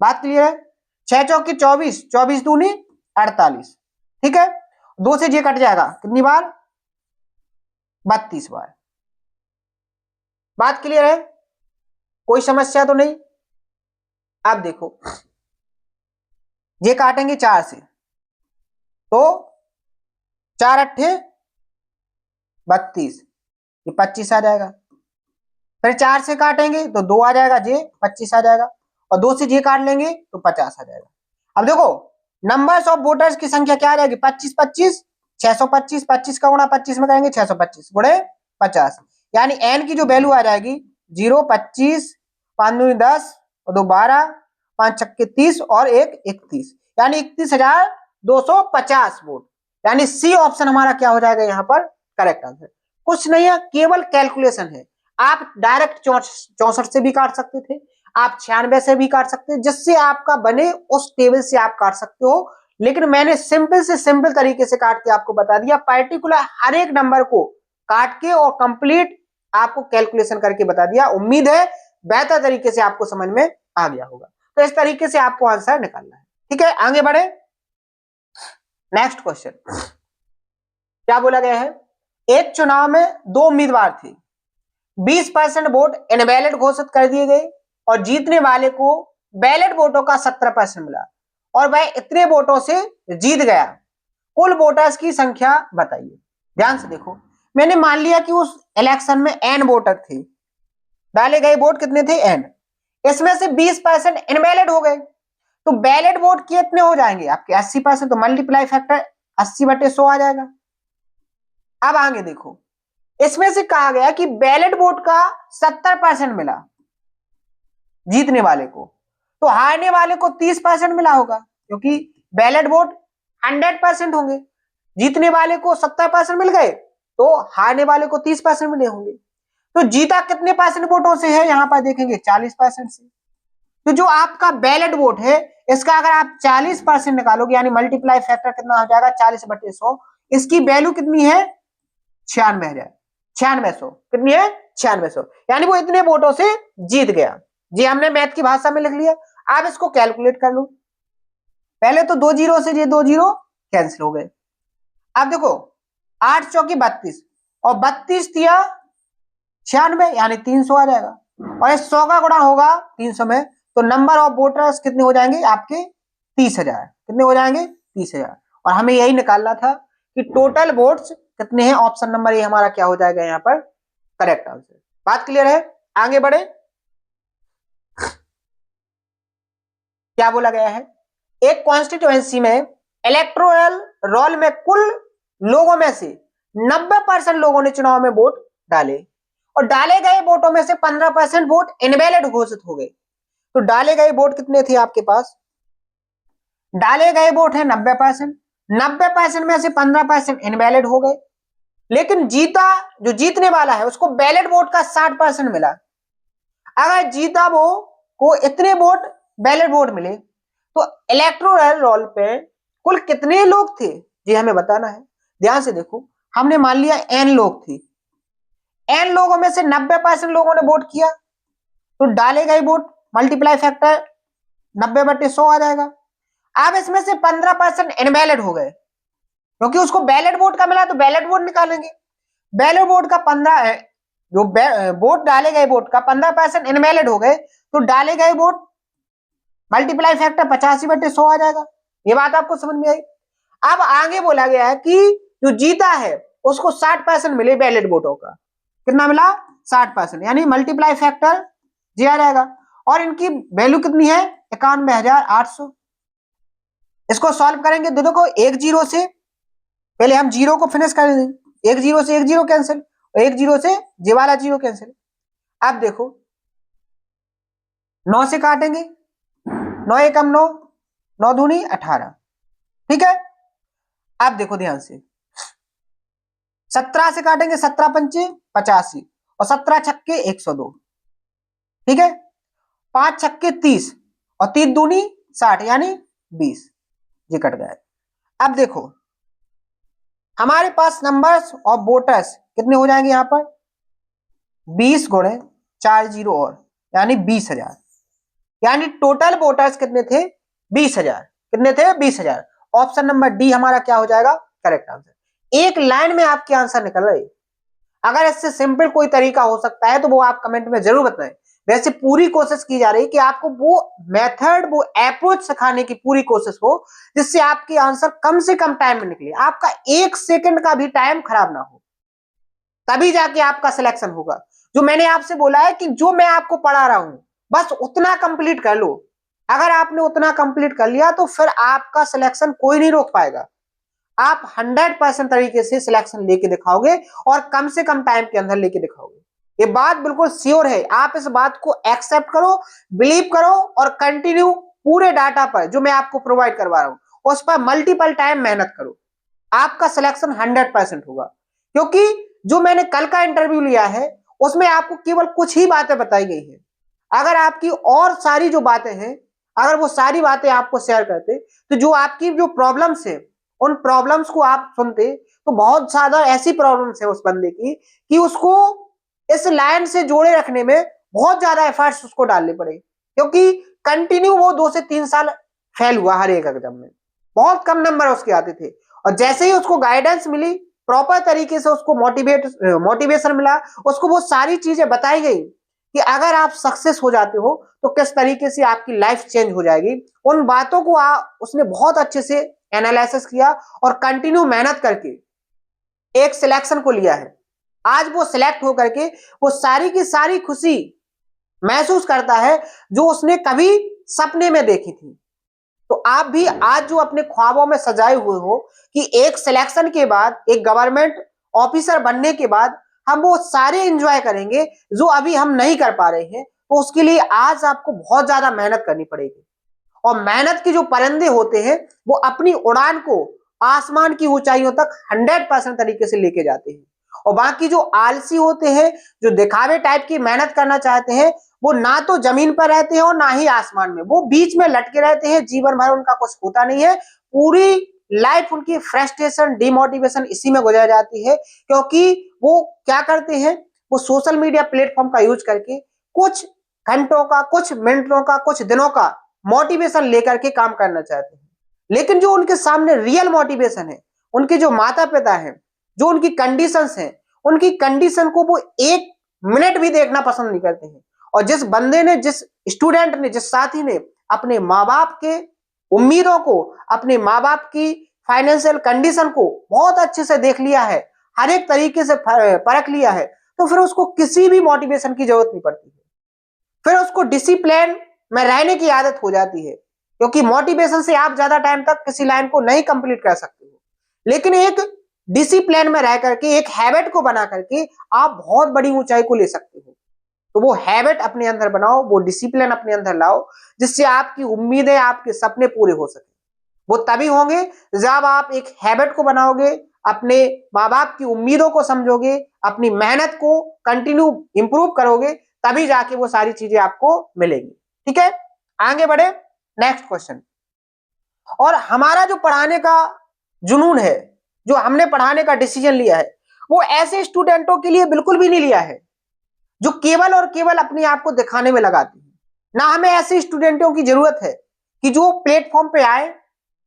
बात क्लियर है? 6 चौकी 24, 24 दूनी 48, ठीक है। 2 से जे कट जाएगा, कितनी बार, 32 बार। बात क्लियर है? कोई समस्या तो नहीं? अब देखो, ये काटेंगे 4 से तो 4 अट्ठे 32, ये 25 आ जाएगा। फिर 4 से काटेंगे तो 2 आ जाएगा, जे 25 आ जाएगा, और 2 से जे काट लेंगे तो 50 आ जाएगा। अब देखो नंबर्स ऑफ वोटर्स की संख्या क्या आ जाएगी, 25 25 625, 25 का गुणा 25 में करेंगे 625 गुणे 50, यानी एन की जो वैल्यू आ जाएगी 0 25 5 दूनी 10 और 2 12 5 छक्के 30 और 1 31, यानी 31,250 वोट, यानी सी ऑप्शन हमारा क्या हो जाएगा यहाँ पर करेक्ट आंसर। कुछ नहीं है, केवल कैलकुलेशन है। आप डायरेक्ट 64 से भी काट सकते थे, आप 96 से भी काट सकते हैं, जिससे आपका बने उस टेबल से आप काट सकते हो, लेकिन मैंने सिंपल से सिंपल तरीके से काट के आपको बता दिया, पर्टिकुलर हर एक नंबर को काट के और कंप्लीट आपको कैलकुलेशन करके बता दिया। उम्मीद है बेहतर तरीके से आपको समझ में आ गया होगा। तो इस तरीके से आपको आंसर निकालना है, ठीक है। आगे बढ़े, नेक्स्ट क्वेश्चन क्या बोला गया है, एक चुनाव में 2 उम्मीदवार थे, 20% वोट इनवैलिड घोषित कर दिए गए और जीतने वाले को बैलेट वोटों का 17% मिला और वह इतने वोटों से जीत गया, कुल वोटर्स की संख्या बताइए। ध्यान से देखो, मैंने मान लिया कि उस इलेक्शन में एन वोटर थे, डाले गए वोट कितने थे, एन, इसमें से 20% इनवैलिड हो गए, तो बैलेट वोट कितने हो जाएंगे आपके 80%, तो मल्टीप्लाई फैक्टर 80/100 आ जाएगा। अब आगे देखो, इसमें से कहा गया कि बैलेट वोट का 70% मिला जीतने वाले को, तो हारने वाले को 30% मिला होगा, क्योंकि बैलेट वोट 100% होंगे, जीतने वाले को 70% मिल गए तो हारने वाले को 30% मिले होंगे। तो जीता कितने परसेंट वोटों से है, यहां पर देखेंगे 40% से। तो जो आपका बैलेट वोट है इसका अगर आप 40% निकालोगे, यानी मल्टीप्लाई फैक्टर कितना हो जाएगा, 40/100, इसकी वैल्यू कितनी है, 96,000, 9600, कितनी है, 9600, यानी वो इतने वोटों से जीत गया। जी हमने मैथ की भाषा में लिख लिया। आप इसको कैलकुलेट कर लो, पहले तो 2 जीरो से ये 2 जीरो कैंसिल हो गए। अब देखो 8 चौकी 32 और 32 दिया 96, यानी 300 आ जाएगा, और 100 का गुणा होगा 300 में, तो नंबर ऑफ वोटर्स कितने हो जाएंगे आपके, 30,000, कितने हो जाएंगे, 30,000। और हमें यही निकालना था कि टोटल वोट्स कितने हैं, ऑप्शन नंबर ए हमारा क्या हो जाएगा यहाँ पर करेक्ट आंसर। बात क्लियर है? आगे बढ़े, क्या बोला गया है, एक कॉन्स्टिट्यूएंसी में इलेक्टोरल रोल में कुल लोगों में से 90% लोगों ने चुनाव में वोट डाले और डाले गए वोटों में से 15% वोट इनवैलिड घोषित हो गए। तो डाले गए वोट कितने थे आपके पास, डाले गए वोट है 90%, 90% में से 15% इनवैलिड हो गए, लेकिन जीता जो जीतने वाला है उसको बैलेट वोट का 60% मिला। अगर जीता वो को इतने वोट बैलेट वोट मिले तो इलेक्टोरल रोल पे कुल कितने लोग थे, जी हमें बताना है। ध्यान से देखो, हमने मान लिया n लोग थे, n लोगों में से 90% लोगों ने वोट किया तो डाले गए वोट मल्टीप्लाई फैक्टर 90/100 आ जाएगा। अब इसमें से 15% इनवैलिड हो गए क्योंकि उसको बैलेट वोट का मिला तो बैलेट वोट निकालेंगे। बैलेट वोट का 15 जो वोट डाले गए वोट का 15% इनवैलिड हो गए तो डाले गए वोट मल्टीप्लाई फैक्टर 85/100 आ जाएगा। ये बात आपको समझ में आई। अब आगे बोला गया है कि जो जीता है उसको 60% मिले बैलेट वोटों का, कितना मिला 60%, यानी मल्टीप्लाई फैक्टर जी आ जाएगा और इनकी वैल्यू कितनी है 91,800। इसको सॉल्व करेंगे, देखो एक जीरो से पहले हम जीरो को फिनिश कर देंगे, एक जीरो से एक जीरो कैंसिल, एक जीरो से जे वाला जीरो कैंसिल। अब देखो 9 से काटेंगे, 9 एकम 9, 9 दूनी 18, ठीक है। अब देखो ध्यान से 17 से काटेंगे, 17 पंचे 85 और 17 छक्के 102, ठीक है। 5 छक्के 30 और 3 दूनी 60 यानी 20, ये कट गया। अब देखो हमारे पास नंबर्स और वोटर्स कितने हो जाएंगे यहाँ पर 20 गुणे 4 जीरो और यानी 20,000, यानी टोटल वोटर्स कितने थे 20,000, कितने थे 20,000। ऑप्शन नंबर डी हमारा क्या हो जाएगा करेक्ट आंसर। एक लाइन में आपके आंसर निकल रहे। अगर इससे सिंपल कोई तरीका हो सकता है तो वो आप कमेंट में जरूर बताएं। वैसे पूरी कोशिश की जा रही है कि आपको वो मेथड वो अप्रोच सिखाने की पूरी कोशिश हो जिससे आपके आंसर कम से कम टाइम में निकले, आपका 1 सेकंड का भी टाइम खराब ना हो, तभी जाके आपका सिलेक्शन होगा। जो मैंने आपसे बोला है कि जो मैं आपको पढ़ा रहा हूं बस उतना कंप्लीट कर लो। अगर आपने उतना कंप्लीट कर लिया तो फिर आपका सिलेक्शन कोई नहीं रोक पाएगा। आप 100% तरीके से सिलेक्शन लेके दिखाओगे और कम से कम टाइम के अंदर लेके दिखाओगे। ये बात बिल्कुल श्योर है। आप इस बात को एक्सेप्ट करो, बिलीव करो और कंटिन्यू पूरे डाटा पर जो मैं आपको प्रोवाइड करवा रहा हूं उस पर मल्टीपल टाइम मेहनत करो, आपका सिलेक्शन 100% होगा। क्योंकि जो मैंने कल का इंटरव्यू लिया है उसमें आपको केवल कुछ ही बातें बताई गई है। अगर आपकी और सारी जो बातें हैं, अगर वो सारी बातें आपको शेयर करते तो जो आपकी जो प्रॉब्लम्स है उन प्रॉब्लम्स को आप सुनते तो बहुत ज्यादा ऐसी प्रॉब्लम्स है उस बंदे की कि उसको इस लाइन से जोड़े रखने में बहुत ज्यादा एफर्ट्स उसको डालने पड़े। क्योंकि कंटिन्यू वो 2 से 3 साल फेल हुआ हर एक एग्जाम में, बहुत कम नंबर उसके आते थे। और जैसे ही उसको गाइडेंस मिली, प्रॉपर तरीके से उसको मोटिवेशन मिला, उसको वो सारी चीजें बताई गई कि अगर आप सक्सेस हो जाते हो तो किस तरीके से आपकी लाइफ चेंज हो जाएगी। उन बातों को उसने बहुत अच्छे से एनालिसिस किया और कंटिन्यू मेहनत करके एक सिलेक्शन को लिया है। आज वो सिलेक्ट होकर के वो सारी की सारी खुशी महसूस करता है जो उसने कभी सपने में देखी थी। तो आप भी आज जो अपने ख्वाबों में सजाए हुए हो कि एक सिलेक्शन के बाद एक गवर्नमेंट ऑफिसर बनने के बाद हम वो सारे एंजॉय करेंगे जो अभी हम नहीं कर पा रहे हैं, तो उसके लिए आज आपको बहुत ज्यादा मेहनत करनी पड़ेगी। और मेहनत के जो परिंदे होते हैं वो अपनी उड़ान को आसमान की ऊंचाइयों तक 100% तरीके से लेके जाते हैं। और बाकी जो आलसी होते हैं, जो दिखावे टाइप की मेहनत करना चाहते हैं, वो ना तो जमीन पर रहते हैं और ना ही आसमान में, वो बीच में लटके रहते हैं। जीवन भर उनका कुछ होता नहीं है, पूरी लाइफ उनकी फ्रस्ट्रेशन डिमोटिवेशन इसी में गुजर जाती है। क्योंकि वो क्या करते हैं, वो सोशल मीडिया प्लेटफॉर्म का यूज करके कुछ घंटों का, कुछ मिनटों का, कुछ दिनों का मोटिवेशन लेकर के काम करना चाहते हैं। लेकिन जो उनके सामने रियल मोटिवेशन है, उनके जो माता पिता हैं, जो उनकी कंडीशंस हैं, उनकी कंडीशन को वो 1 मिनट भी देखना पसंद नहीं करते हैं। और जिस बंदे ने, जिस स्टूडेंट ने, जिस साथी ने अपने माँ बाप के उम्मीदों को, अपने माँ बाप की फाइनेंशियल कंडीशन को बहुत अच्छे से देख लिया है, हर एक तरीके से परख लिया है, तो फिर उसको किसी भी मोटिवेशन की जरूरत नहीं पड़ती है। फिर उसको डिसिप्लिन में रहने की आदत हो जाती है। क्योंकि मोटिवेशन से आप ज्यादा टाइम तक किसी लाइन को नहीं कंप्लीट कर सकते हो, लेकिन एक डिसिप्लिन में रह करके, एक हैबिट को बना करके आप बहुत बड़ी ऊंचाई को ले सकते हो। तो वो हैबिट अपने अंदर बनाओ, वो डिसिप्लिन अपने अंदर लाओ, जिससे आपकी उम्मीदें, आपके सपने पूरे हो सके। वो तभी होंगे जब आप एक हैबिट को बनाओगे, अपने माँ बाप की उम्मीदों को समझोगे, अपनी मेहनत को कंटिन्यू इंप्रूव करोगे, तभी जाके वो सारी चीजें आपको मिलेंगी। ठीक है, आगे बढ़े, नेक्स्ट क्वेश्चन। और हमारा जो पढ़ाने का जुनून है, जो हमने पढ़ाने का डिसीजन लिया है, वो ऐसे स्टूडेंटों के लिए बिल्कुल भी नहीं लिया है जो केवल और केवल अपने आप को दिखाने में लगाते हैं। ना हमें ऐसे स्टूडेंटों की जरूरत है कि जो प्लेटफॉर्म पे आए,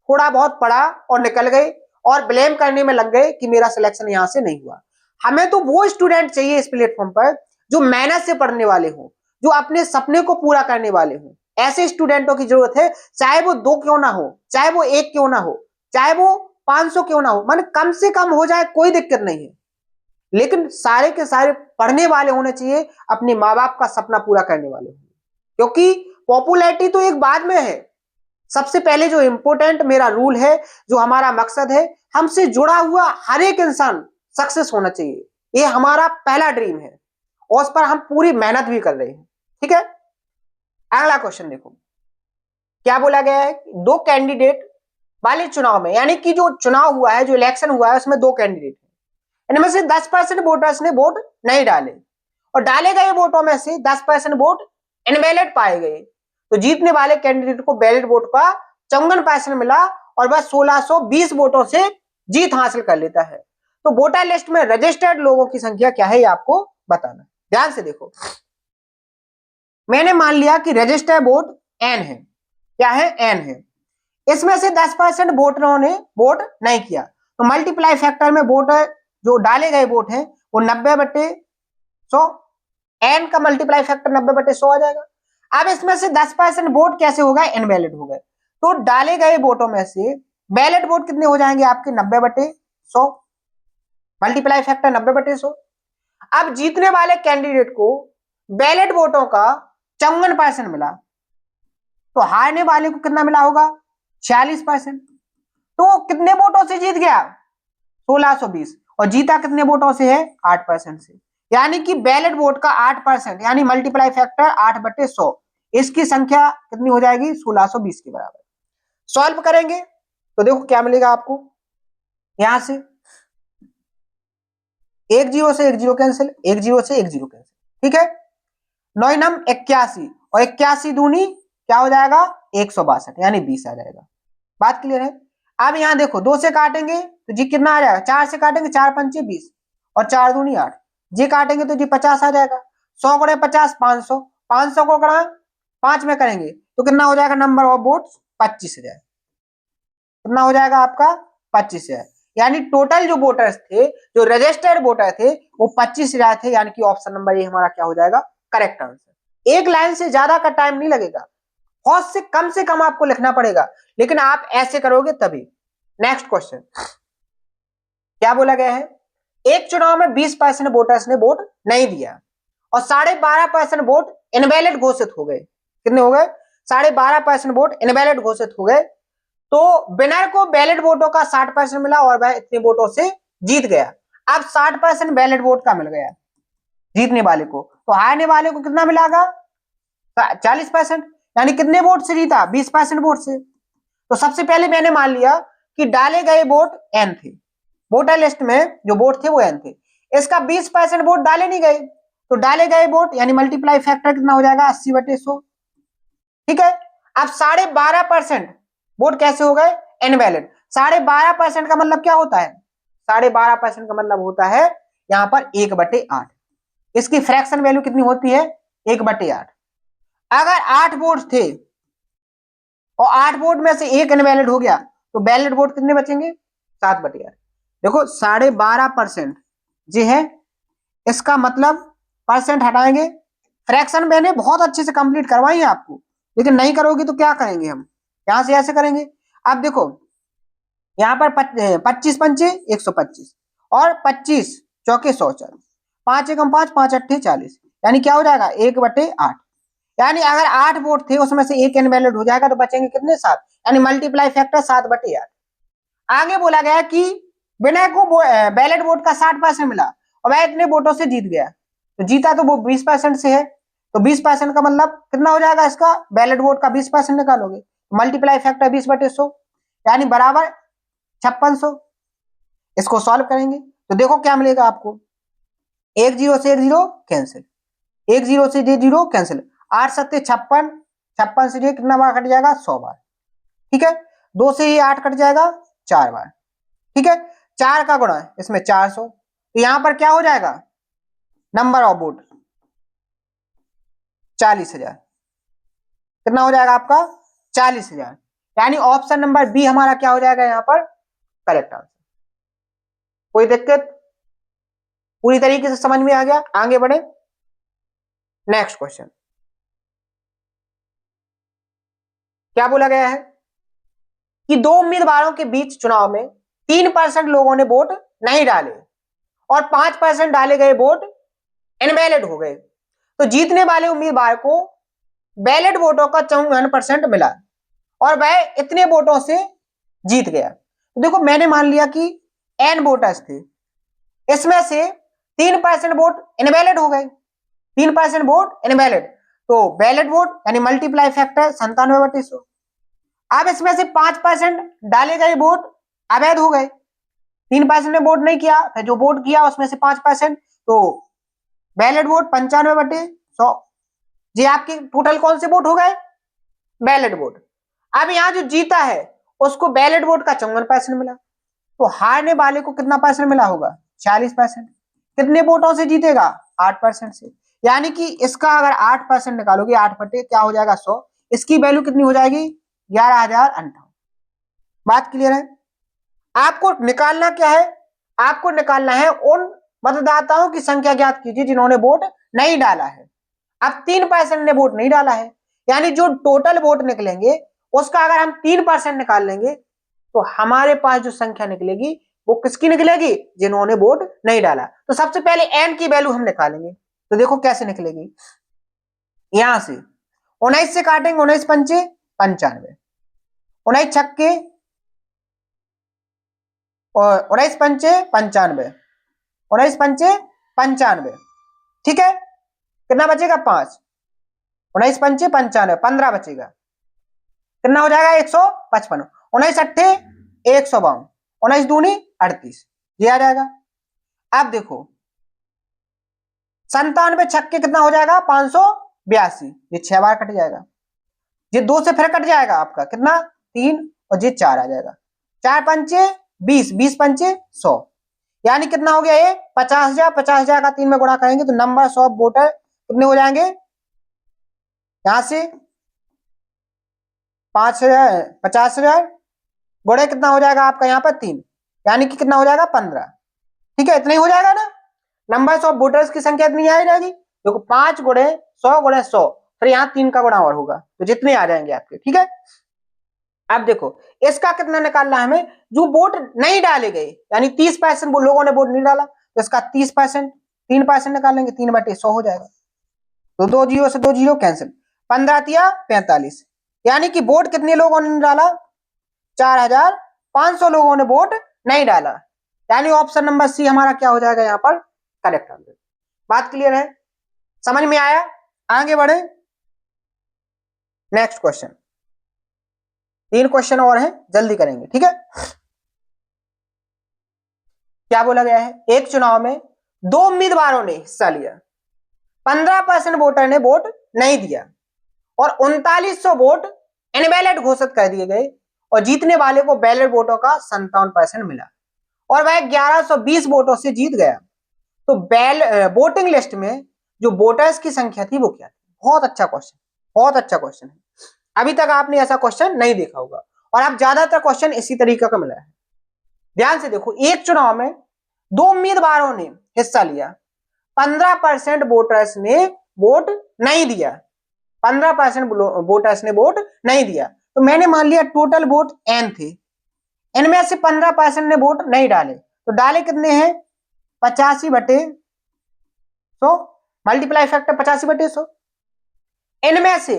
थोड़ा बहुत पढ़ा और निकल गए और ब्लेम करने में लग गए कि मेरा सिलेक्शन यहां से नहीं हुआ। हमें तो वो स्टूडेंट चाहिए इस प्लेटफॉर्म पर जो मेहनत से पढ़ने वाले हों, जो अपने सपने को पूरा करने वाले हों। ऐसे स्टूडेंटों की जरूरत है, चाहे वो 2 क्यों ना हो, चाहे वो 1 क्यों ना हो, चाहे वो 500 क्यों ना हो, माने कम से कम हो जाए, कोई दिक्कत नहीं है, लेकिन सारे के सारे पढ़ने वाले होने चाहिए, अपने माँ बाप का सपना पूरा करने वाले होंगे। क्योंकि पॉपुलैरिटी तो एक बाद में है, सबसे पहले जो इंपॉर्टेंट मेरा रूल है, जो हमारा मकसद है, हमसे जुड़ा हुआ हर एक इंसान सक्सेस होना चाहिए। ये हमारा पहला ड्रीम है और उस पर हम पूरी मेहनत भी कर रहे हैं। ठीक है, अगला क्वेश्चन देखो, क्या बोला गया है, 2 कैंडिडेट वाले चुनाव में, यानी कि जो चुनाव हुआ है, जो इलेक्शन हुआ है, उसमें 2 कैंडिडेट हैं, इनमें से 10% वोटर्स ने वोट नहीं डाले और डाले गए वोटों में से 10% वोट इनवैलिड पाए गए। तो जीतने वाले कैंडिडेट को वैलिड वोट का 54% मिला और वह 1620 वोटों से जीत हासिल कर लेता है। तो वोटर लिस्ट में रजिस्टर्ड लोगों की संख्या क्या है, ये आपको बताना। ध्यान से देखो, मैंने मान लिया कि रजिस्टर्ड वोट एन है। क्या है, एन है। इसमें से 10% वोटरों ने वोट नहीं किया, तो मल्टीप्लाई फैक्टर में वोटर जो डाले गए वोट हैं वो 90/100, एन का मल्टीप्लाई फैक्टर 90/100 आ जाएगा। अब इसमें से 10% वोट कैसे हो गए, इनवैलिड हो गए, तो डाले गए वोटों में से वैलिड वोट कितने हो जाएंगे आपके, 90/100, मल्टीप्लाई फैक्टर 90/100। अब जीतने वाले कैंडिडेट को वैलिड वोटों का 54% मिला, तो हारने वाले को कितना मिला होगा, 46%। तो कितने वोटों से जीत गया, 1620, और जीता कितने वोटों से है, 8% से। यानी कि वैलिड वोट का 8%, यानी मल्टीप्लाई फैक्टर 8/100, इसकी संख्या कितनी हो जाएगी, 1620 के बराबर। सॉल्व करेंगे तो देखो क्या मिलेगा आपको, यहां से 1 0 से 1 0 कैंसिल, 1 0 से 1 0 कैंसिल। ठीक है, 9 नम 81 और 81 दूनी क्या हो जाएगा, 162, यानी 20 आ जाएगा। बात क्लियर है। अब यहां देखो 2 से काटेंगे तो जी कितना आ जाएगा, 4 से काटेंगे, 4 पंचे 20 और 4 दूनी 8, जी काटेंगे तो जी 50 आ जाएगा। 100 गुणे 50 500, 500 को गुणा 5 में करेंगे तो कितना हो जाएगा, नंबर ऑफ वोट्स 25 है। कितना हो जाएगा आपका, 25 है। यानी टोटल जो वोटर्स थे, जो रजिस्टर्ड वोटर थे, वो 25,000 थे। यानी कि ऑप्शन नंबर ये हमारा क्या हो जाएगा, करेक्ट आंसर। एक लाइन से ज्यादा का टाइम नहीं लगेगा, बहुत से कम आपको लिखना पड़ेगा, लेकिन आप ऐसे करोगे तभी। नेक्स्ट क्वेश्चन, क्या बोला गया है, एक चुनाव में 20% वोटर्स ने वोट नहीं दिया और 12.5% वोट इनवैलिड घोषित हो गए। कितने हो गए, 12.5% वोट इनवैलिड घोषित हो गए। तो विनर को वैलिड वोटों का 60% मिला और वह इतने वोटों से जीत गया। अब 60% वैलिड वोट का मिल गया जीतने वाले को, तो हारने वाले को कितना मिलेगा, 40%। यानी कितने वोट से जीता, 20% वोट से। तो सबसे पहले मैंने मान लिया कि डाले गए वोट एन थे, वोटर लिस्ट में जो वोट थे वो एन थे, इसका 20% वोट डाले नहीं गए, तो डाले गए वोट यानी मल्टीप्लाई फैक्टर कितना हो जाएगा, 80/100। ठीक है, अब 12.5% वोट कैसे हो गए, इनवैलिड। 12.5% का मतलब क्या होता है, 12.5% का मतलब होता है यहां पर 1/8। इसकी फ्रैक्शन वैल्यू कितनी होती है, 1/8। अगर 8 वोट थे और 8 वोट में से एक इनवैलिड हो गया, तो वैलिड वोट कितने बचेंगे, 7/8। देखो 12.5% जी है, इसका मतलब परसेंट हटाएंगे। फ्रैक्शन मैंने बहुत अच्छे से कंप्लीट करवाई है आपको, लेकिन नहीं करोगे तो क्या करेंगे हम, यहां से ऐसे करेंगे। अब देखो यहां पर 25 पंचे 125 और 25 चौके 140, 5 एकम 5, 5 अट्ठे 40, यानी क्या हो जाएगा, 1/8। यानी अगर 8 वोट थे उसमें से एक इनवैलिड हो जाएगा तो बचेंगे कितने? 7, यानी मल्टीप्लाई फैक्टर 7/8। आगे बोला गया कि विनय को बैलेट वोट का 60% मिला और वह इतने वोटों से जीत गया, तो जीता तो वो 20% से है, तो 20% का मतलब कितना हो जाएगा इसका? बैलेट वोट का 20% निकालोगे, मल्टीप्लाई फैक्टर 20/100 यानी बराबर 5600। इसको सॉल्व करेंगे तो देखो क्या मिलेगा आपको, 1 0 से 1 0 कैंसिल, 1 0 से 0 कैंसिल, 8 7 56, 56 से ये कितना बार कट जाएगा? 100 बार। ठीक है, 2 से ये 8 कट जाएगा 4 बार। ठीक है, 4 का गुणा इसमें 400, तो यहां पर क्या हो जाएगा? Number of vote 40,000। कितना हो जाएगा आपका? 40,000। यानी ऑप्शन नंबर बी हमारा क्या हो जाएगा यहां पर? Correct answer. कोई दिक्कत? पूरी तरीके से समझ में आ गया? आगे बढ़े, नेक्स्ट क्वेश्चन। क्या बोला गया है कि दो उम्मीदवारों के बीच चुनाव में 3% लोगों ने वोट नहीं डाले और 5% डाले गए वोट इनवैलिड हो गए, तो जीतने वाले उम्मीदवार को बैलेट वोटों का 54% मिला और वह इतने वोटों से जीत गया। तो देखो मैंने मान लिया कि n वोटर्स थे, इसमें से 3% वोट इनवैलिड हो गए, 3% वोट इनवैलिड, तो बैलेट वोट यानी मल्टीप्लाई फैक्टर 97/100। अब इसमें से 5% डाले गए वोट अवैध हो गए, 3% ने वोट नहीं किया, फिर जो वोट किया उसमें से 5%, तो बैलेट वोट 95/100। ये आपके टोटल कौन से वोट हो गए? Ballot vote. अब यहां जो जीता है उसको बैलेट वोट का 54% मिला, तो हारने वाले को कितना परसेंट मिला होगा? 40%। कितने वोटों से जीतेगा? 8% से। यानी कि इसका अगर 8% निकालोगे, 8 बटे क्या हो जाएगा? 100। इसकी वैल्यू कितनी हो जाएगी? 11,058। बात क्लियर है? आपको निकालना क्या है? आपको निकालना है उन मतदाताओं की संख्या ज्ञात कीजिए जिन्होंने वोट नहीं डाला है। अब 3% ने वोट नहीं डाला है, यानी जो टोटल वोट निकलेंगे उसका अगर हम 3% निकाल लेंगे तो हमारे पास जो संख्या निकलेगी वो किसकी निकलेगी? जिन्होंने वोट नहीं डाला। तो सबसे पहले n की वैल्यू हम निकालेंगे, तो देखो कैसे निकलेगी। यहां से 19 से काटेंगे, 19 पंचे 95, 19 छक्के और 19 पंचे 95, 19 पंचे 95। ठीक है, कितना बचेगा? 5, 19 पंचे 95, 15 बचेगा, कितना हो जाएगा? 155, 19 अट्ठे 152, 19 दूनी 38, ये आ जाएगा। अब देखो 97 छक्के कितना हो जाएगा? 582, ये 6 बार कट जाएगा, ये 2 से फिर कट जाएगा आपका कितना? 3, और ये 4 आ जाएगा, 4 पंचे 20, 20 पंचे 100, यानी कितना हो गया? ये 50,000, 50,000 का 3 में गुणा करेंगे तो नंबर ऑफ वोटर कितने हो जाएंगे? यहां से 5,000, 50,000 गुणे कितना हो जाएगा आपका यहाँ पर? 3, यानी कि कितना हो जाएगा? 15। ठीक है, इतना ही हो जाएगा ना? नंबर ऑफ वोटर्स की संख्या इतनी आ जाएगी। देखो 5 गुणे 100 गुणे 100, फिर यहाँ 3 का गुणा और होगा, तो जितने आ जाएंगे आपके। ठीक है, अब देखो इसका कितना निकालना है हमें? जो वोट नहीं डाले गए, यानी 30% लोगों ने वोट नहीं डाला, तो इसका 30%, 3% निकालेंगे, 3/100 हो जाएगा, तो 2 जीरो से 2 जीरो कैंसिल, 15 तिया 45, यानी कि वोट कितने लोगों ने डाला? 4,500 लोगों ने वोट नहीं डाला, यानी ऑप्शन नंबर सी हमारा क्या हो जाएगा यहाँ पर? Correct answer. बात क्लियर है? समझ में आया? आगे बढ़े, नेक्स्ट क्वेश्चन। 3 क्वेश्चन और हैं, जल्दी करेंगे। ठीक है, क्या बोला गया है? एक चुनाव में 2 उम्मीदवारों ने हिस्सा लिया, 15% वोटर ने वोट नहीं दिया और 3900 वोट इनवैलिड घोषित कर दिए गए और जीतने वाले को बैलेट वोटों का 57% मिला और वह 1120 वोटों से जीत गया, तो वोटिंग लिस्ट में जो वोटर्स की संख्या थी वो क्या थी? बहुत अच्छा क्वेश्चन, बहुत अच्छा क्वेश्चन है। अभी तक आपने ऐसा क्वेश्चन नहीं देखा होगा और आप ज्यादातर क्वेश्चन इसी तरीके का मिला है। ध्यान से देखो, एक चुनाव में 2 उम्मीदवारों ने हिस्सा लिया, 15% वोटर्स ने वोट नहीं दिया, 15% वोटर्स ने वोट नहीं दिया, तो मैंने मान लिया टोटल वोट n थे, इनमें से 15% ने वोट नहीं डाले, तो डाले कितने हैं? 85/100, मल्टीप्लाई फैक्टर 85/100, इनमें से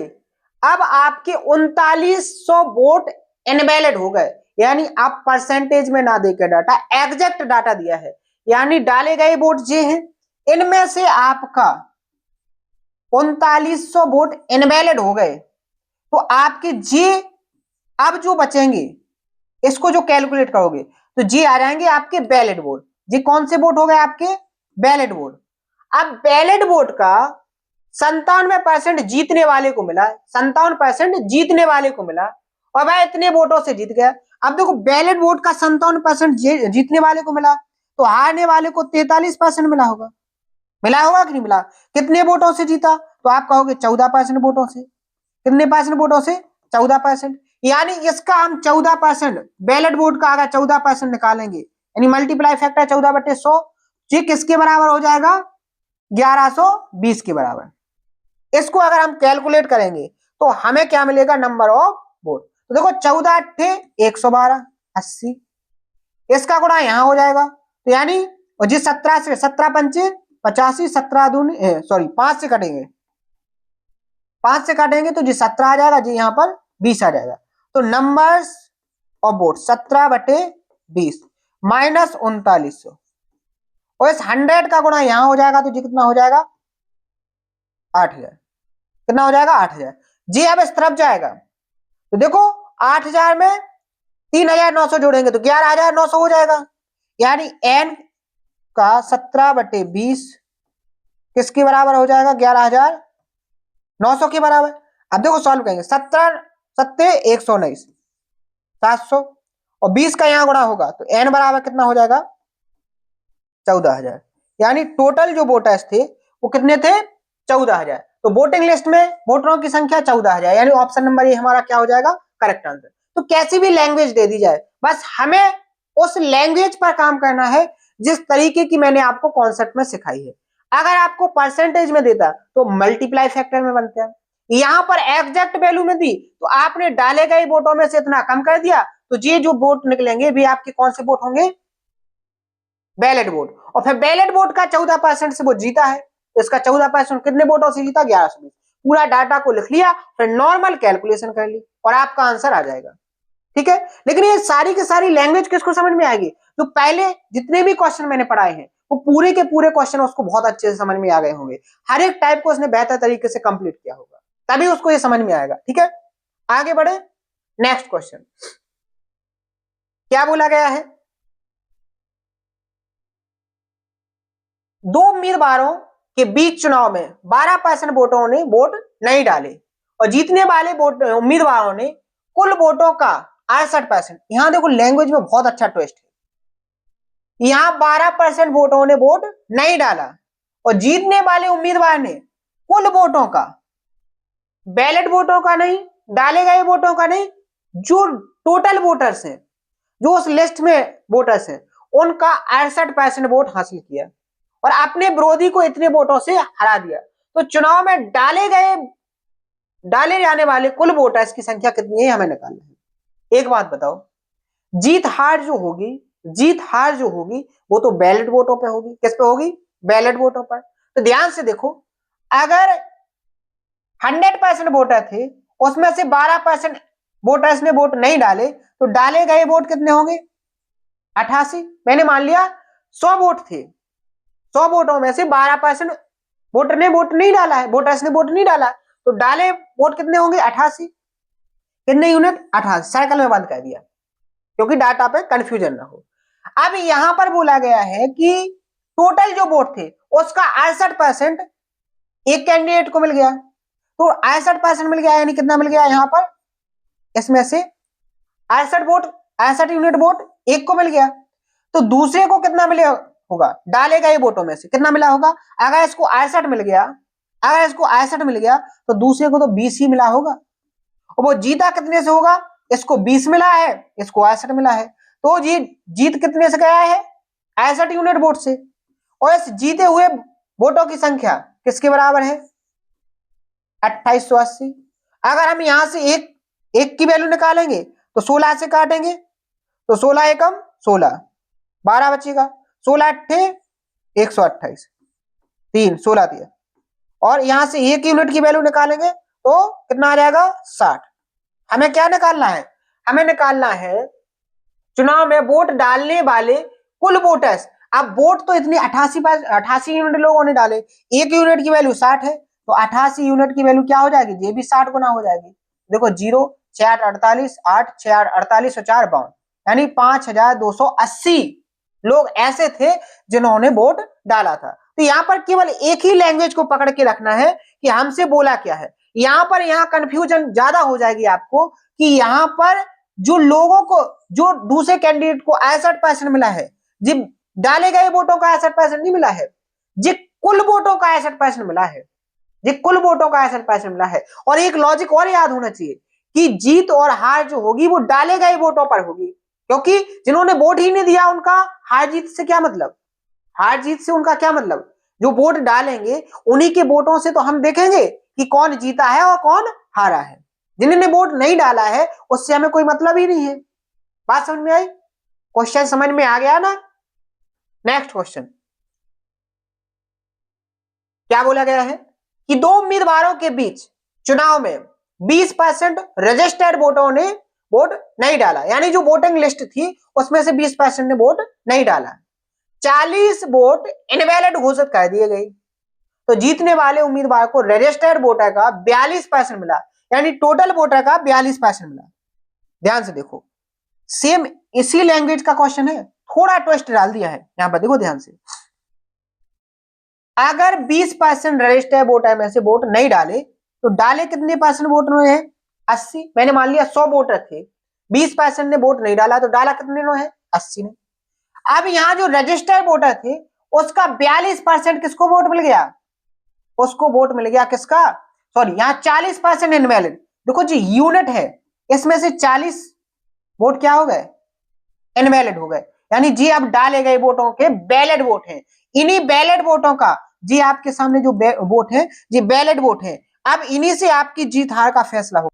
अब आपके 3900 वोट इनवैलिड हो गए, यानी आप परसेंटेज में ना देकर डाटा, एग्जैक्ट डाटा दिया है, यानी डाले गए वोट ये हैं, इनमें से आपका 3900 वोट इनवैलिड हो गए, तो आपके जे अब जो बचेंगे इसको जो कैलकुलेट करोगे तो जे आ जाएंगे आपके वैलिड वोट। ये कौन से वोट हो गए आपके? Valid vote. अब वैलिड वोट का 97% जीतने वाले को मिला, 57% जीतने वाले को मिला, और वह इतने वोटों से जीत गया। अब देखो वैलिड वोट का 57% जीतने वाले को मिला, तो हारने वाले को 43% मिला होगा। मिला होगा कि नहीं मिला? कितने वोटों से जीता? तो आप कहोगे 14% वोटों से। कितने परसेंट वोटों से? 14%। यानी इसका हम 14% बैलेट वोट का अगर 14% निकालेंगे, यानी मल्टीप्लाई फैक्टर 14/100, ये किसके बराबर हो जाएगा? 1120 के बराबर। इसको अगर हम कैलकुलेट करेंगे तो हमें क्या मिलेगा? Number of vote. तो देखो 14 अट्ठे 112, 80, इसका गुणा यहां हो जाएगा, तो यानी और जी 17 से 17 पंचे 85, 17 दूनी सॉरी 5 से कटेंगे, 5 से काटेंगे तो जी 17 आ जाएगा, जी यहाँ पर 20 आ जाएगा। तो नंबर्स ऑफ वोट 17/20 माइनस 3900, और इस 100 का गुणा यहां हो जाएगा तो जी कितना हो जाएगा? 8000। कितना हो जाएगा? 8000। जी अब इस तरफ जाएगा तो देखो 8000 में 3900 जोड़ेंगे तो 11900 हो जाएगा, यानी एन का 17/20 किसके बराबर हो जाएगा? 11900 के बराबर। अब देखो सॉल्व करेंगे, 17 सत्ते 119, 700, और 20 का यहां गुणा होगा तो एन बराबर कितना हो जाएगा? 14000। यानी टोटल जो वोटर्स थे वो कितने थे? 14000। तो वोटिंग लिस्ट में वोटरों की संख्या 14000, यानी ऑप्शन नंबर ये हमारा क्या हो जाएगा? Correct answer. तो कैसी भी लैंग्वेज दे दी जाए, बस हमें उस लैंग्वेज पर काम करना है जिस तरीके की मैंने आपको कॉन्सेप्ट में सिखाई है। अगर आपको परसेंटेज में देता तो मल्टीप्लाई फैक्टर में बनते हैं, यहां पर एग्जैक्ट वैल्यू में दी तो आपने डाले गए वोटों में से इतना कम कर दिया, तो ये जो वोट निकलेंगे भी आपके कौन से वोट होंगे? Ballot vote. और फिर बैलेट वोट का 14% से वो जीता है, तो इसका 14% कितने वोटों से जीता? 1120। पूरा डाटा को लिख लिया, फिर नॉर्मल कैलकुलेशन कर ली और आपका आंसर आ जाएगा। ठीक है, लेकिन ये सारी की सारी लैंग्वेज किसको समझ में आएगी? तो पहले जितने भी क्वेश्चन मैंने पढ़ाए हैं वो पूरे के पूरे क्वेश्चन उसको बहुत अच्छे से समझ में आ गए होंगे, हर एक टाइप को उसने बेहतर तरीके से कंप्लीट किया होगा, तभी उसको ये समझ में आएगा। ठीक है, आगे बढ़े। नेक्स्ट क्वेश्चन क्या बोला गया है? दो उम्मीदवारों के बीच चुनाव में 12% वोटों ने वोट नहीं डाले और जीतने वाले उम्मीदवारों ने कुल वोटों का 68%। यहां देखो लैंग्वेज में बहुत अच्छा ट्विस्ट है, यहां 12% वोटों ने वोट नहीं डाला और जीतने वाले उम्मीदवार ने कुल वोटों का, बैलेट वोटों का नहीं, डाले गए वोटों का नहीं, जो टोटल वोटर्स हैं, जो उस लिस्ट में वोटर्स हैं, उनका 68% वोट हासिल किया और अपने विरोधी को इतने वोटों से हरा दिया। तो चुनाव में डाले जाने वाले कुल वोटर्स की संख्या कितनी है हमें निकालना है। एक बात बताओ, जीत हार जो होगी वो तो बैलेट वोटों पे होगी। किस पे होगी? बैलेट वोटों पर। तो ध्यान से देखो, अगर 100% वोटर थे, उसमें से 12% वोटर्स ने वोट नहीं डाले, तो डाले गए वोट कितने होंगे? 88। मैंने मान लिया 100 वोट थे, 100 वोटों में से 12% वोटर ने वोट नहीं डाला है, वोटर्स ने वोट नहीं डाला, तो डाले वोट कितने होंगे? 88। कितने यूनिट? 88। साइकिल में बंद कर दिया क्योंकि डाटा पे कंफ्यूजन ना हो। अब यहां पर बोला गया है कि टोटल जो वोट थे उसका 68% एक कैंडिडेट को मिल गया, तो 68% मिल गया, यानी कितना मिल गया यहां पर? इसमें से 68 वोट, 68 यूनिट वोट एक को मिल गया, तो दूसरे को कितना मिले होगा? डाले गए वोटों में से कितना मिला होगा? अगर इसको 68 मिल गया, अगर इसको 68 मिल गया तो दूसरे को तो 20 ही मिला होगा, और वो जीता कितने से होगा? इसको 20 मिला है, इसको 68 मिला है, तो जीत कितने से गया है? 68 यूनिट वोट से। और इस जीते हुए वोटों की संख्या किसके बराबर है? 2880। अगर हम यहां से एक की वैल्यू निकालेंगे तो 16 से काटेंगे तो 16 एकम 16, 12 बचेगा, 16 अट्ठे 128, 3 16 दिया, और यहां से एक यूनिट की वैल्यू निकालेंगे तो कितना आ जाएगा 60। हमें क्या निकालना है, हमें निकालना है चुनाव में वोट डालने वाले कुल वोटर्स। अब वोट तो इतनी 88 यूनिट लोगों ने डाले, एक यूनिट की वैल्यू 60 है, तो 88 यूनिट की वैल्यू क्या हो जाएगी, ये भी 60 गुना हो जाएगी। देखो 0 6 8 48 8 6 8 48 और 4 52, यानी 5280 लोग ऐसे थे जिन्होंने वोट डाला था। तो यहाँ पर केवल एक ही लैंग्वेज को पकड़ के रखना है कि हमसे बोला क्या है। यहाँ कंफ्यूजन ज्यादा हो जाएगी आपको कि यहाँ पर जो लोगों को, जो दूसरे कैंडिडेट को 61% मिला है, जी डाले गए वोटों का 61% नहीं मिला है, जी कुल वोटों का 61% मिला है, जी कुल वोटों का 61% मिला है। और एक लॉजिक और याद होना चाहिए कि जीत और हार जो होगी वो डाले गए वोटों पर होगी, क्योंकि जिन्होंने वोट ही नहीं दिया उनका हार जीत से क्या मतलब, हार जीत से उनका क्या मतलब। जो वोट डालेंगे उन्हीं के वोटों से तो हम देखेंगे कि कौन जीता है और कौन हारा है। जिन्होंने वोट नहीं डाला है उससे हमें कोई मतलब ही नहीं है। बात समझ में आई, क्वेश्चन समझ में आ गया ना। नेक्स्ट क्वेश्चन क्या बोला गया है कि दो उम्मीदवारों के बीच चुनाव में 20% रजिस्टर्ड वोटरों ने वोट नहीं डाला, यानी जो वोटिंग लिस्ट थी उसमें से 20% ने वोट नहीं डाला, 40 वोट इनवैलिड घोषित कर दिए गए। तो जीतने वाले उम्मीदवार को रजिस्टर्ड वोटर का 42% मिला, यानी टोटल वोटर का 42% मिला। ध्यान से देखो, सेम इसी लैंग्वेज का क्वेश्चन है, थोड़ा ट्विस्ट डाल दिया है यहां पर, देखो ध्यान से। अगर 20% रजिस्टर्ड वोटर में से वोट नहीं डाले तो डाले कितने परसेंट वोटर है, 80। मैंने मान लिया 100 वोटर थे, 20% ने वोट नहीं डाला तो डाला कितने नो है, 80 ने। अब यहां जो रजिस्टर्ड वोटर थे उसका 42% किसको वोट मिल गया, उसको वोट मिल गया किसका, सॉरी यहाँ 40% इनवैलिड। देखो जी यूनिट है, इसमें से 40 वोट क्या हो गए, इनवैलिड हो गए, यानी जी अब डाले गए वोटों के बैलेट वोट हैं। इन्हीं बैलेट वोटों का जी आपके सामने जो वोट है जी बैलेट वोट है, अब इन्हीं से आपकी जीत हार का फैसला होगा।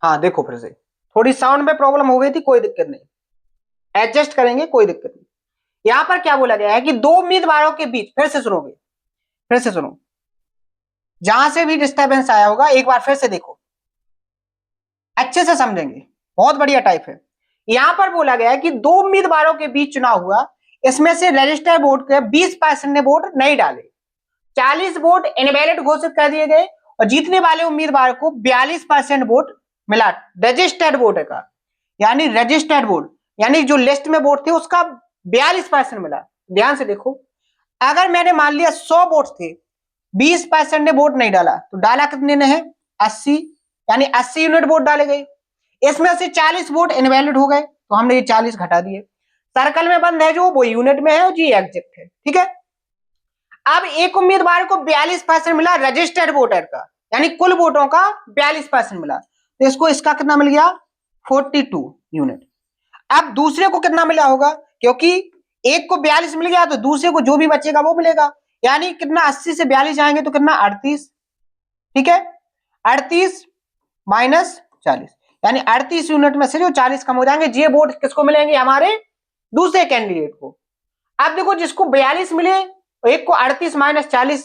हाँ देखो फिर से थोड़ी साउंड में प्रॉब्लम हो गई थी, कोई दिक्कत नहीं, एडजस्ट करेंगे, कोई दिक्कत नहीं। यहां पर क्या बोला गया है कि दो उम्मीदवारों के बीच, फिर से सुनोगे, फिर से सुनो, जहां से भी डिस्टर्बेंस आया होगा एक बार फिर से देखो, अच्छे से समझेंगे, बहुत बढ़िया टाइप है। यहां पर बोला गया है कि दो उम्मीदवारों के बीच चुनाव हुआ, इसमें से रजिस्टर्ड वोट के 20% ने वोट नहीं डाले, 40 वोट इनवैलिड घोषित कर दिए गए और जीतने वाले उम्मीदवार को 42% वोट मिला रजिस्टर्ड वोट का, यानी रजिस्टर्ड वोट यानी जो लिस्ट में वोट थे उसका 42% मिला। ध्यान से देखो, अगर मैंने मान लिया 100 वोट थे, 20% ने वोट नहीं डाला तो डाला कितने ने है, 80, यानी 80 यूनिट वोट डाले गए, इसमें से 40 वोट इनवैलिड हो गए तो हमने ये 40 घटा दिए। सर्कल में बंद है जो वो यूनिट में है और जी एग्जैक्ट है, ठीक है। अब एक उम्मीदवार को 42% मिला रजिस्टर्ड वोटर का, यानी कुल वोटों का 42% मिला, तो इसको इसका कितना मिल गया, 42 यूनिट। अब दूसरे को कितना मिला होगा, क्योंकि एक को 42 मिल गया तो दूसरे को जो भी बचेगा वो मिलेगा, यानी कितना 80 से 42 जाएंगे तो कितना 38, ठीक है, 38 माइनस 40, यानी 38 यूनिट में से जो 40 कम हो जाएंगे, ये वोट किसको मिलेंगे, हमारे दूसरे कैंडिडेट को। अब देखो जिसको 42 मिले, एक को 38 माइनस 40,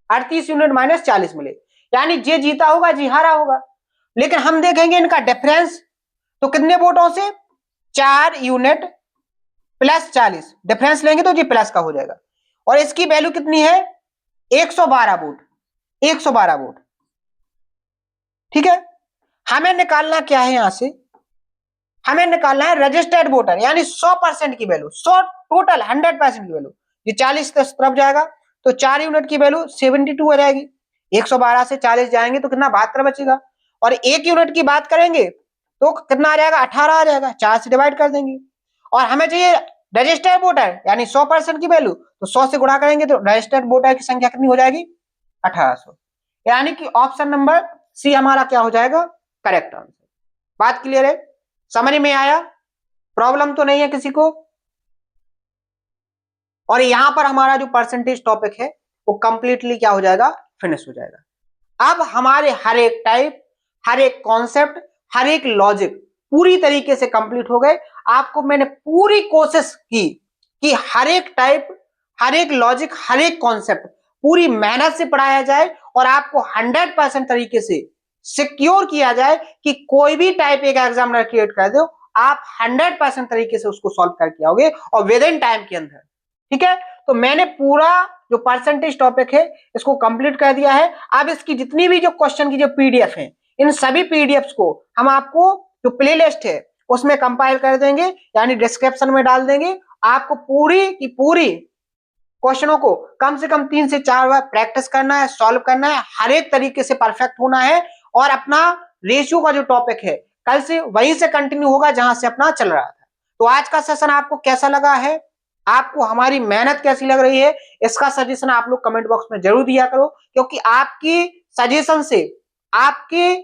38 यूनिट माइनस 40 मिले, यानी जे जीता होगा जी हारा होगा। लेकिन हम देखेंगे इनका डिफरेंस, तो कितने वोटों से, 4 यूनिट प्लस 40, डिफरेंस लेंगे तो जी प्लस का हो जाएगा, और इसकी वैल्यू कितनी है, 112 वोट, 112 वोट, ठीक है। हमें निकालना क्या है, यहां से हमें निकालना है रजिस्टर्ड वोटर, यानी 100% की वैल्यू, 100 टोटल 100% की वैल्यू, ये 40 तरफ जाएगा तो 4 यूनिट की वैल्यू 72 हो जाएगी। 112 से 40 जाएंगे तो कितना 72 बचेगा। और 1 यूनिट की बात करेंगे तो कितना आ जाएगा 18 आ जाएगा, 4 से डिवाइड कर देंगे। और हमें चाहिए रजिस्टर्ड वोटर यानी 100% की वैल्यू, तो 100 से गुणा करेंगे तो रजिस्टर्ड वोटर की संख्या कितनी हो जाएगी 1800। यानी कि ऑप्शन नंबर सी हमारा क्या हो जाएगा करेक्ट आंसर। बात क्लियर है, समझ में आया, प्रॉब्लम तो नहीं है किसी को। और यहां पर हमारा जो परसेंटेज टॉपिक है वो कंप्लीटली क्या हो जाएगा फिनिश हो जाएगा। अब हमारे हर एक टाइप, हर एक कॉन्सेप्ट, हर एक लॉजिक पूरी तरीके से कंप्लीट हो गए। आपको मैंने पूरी कोशिश की कि हर एक टाइप, हर एक लॉजिक, हर एक कॉन्सेप्ट पूरी मेहनत से पढ़ाया जाए और आपको 100% तरीके से सिक्योर किया जाए कि कोई भी टाइप एक एग्जामिनर क्रिएट कर दो, आप 100% तरीके से उसको सॉल्व करके आओगे और विद इन टाइम के अंदर। ठीक है, तो मैंने पूरा जो परसेंटेज टॉपिक है इसको कंप्लीट कर दिया है। अब इसकी जितनी भी जो क्वेश्चन की जो पीडीएफ है, इन सभी पीडीएफ को हम आपको जो प्लेलिस्ट है उसमें कंपाइल कर देंगे, यानी डिस्क्रिप्शन में डाल देंगे। आपको पूरी की पूरी क्वेश्चनों को कम से कम 3 से 4 बार प्रैक्टिस करना है, सॉल्व करना है, हर एक तरीके से परफेक्ट होना है। और अपना रेशियो का जो टॉपिक है कल से वहीं से कंटिन्यू होगा जहां से अपना चल रहा था। तो आज का सेशन आपको कैसा लगा है, आपको हमारी मेहनत कैसी लग रही है, इसका सजेशन आप लोग कमेंट बॉक्स में जरूर दिया करो, क्योंकि आपकी सजेशन से, आपके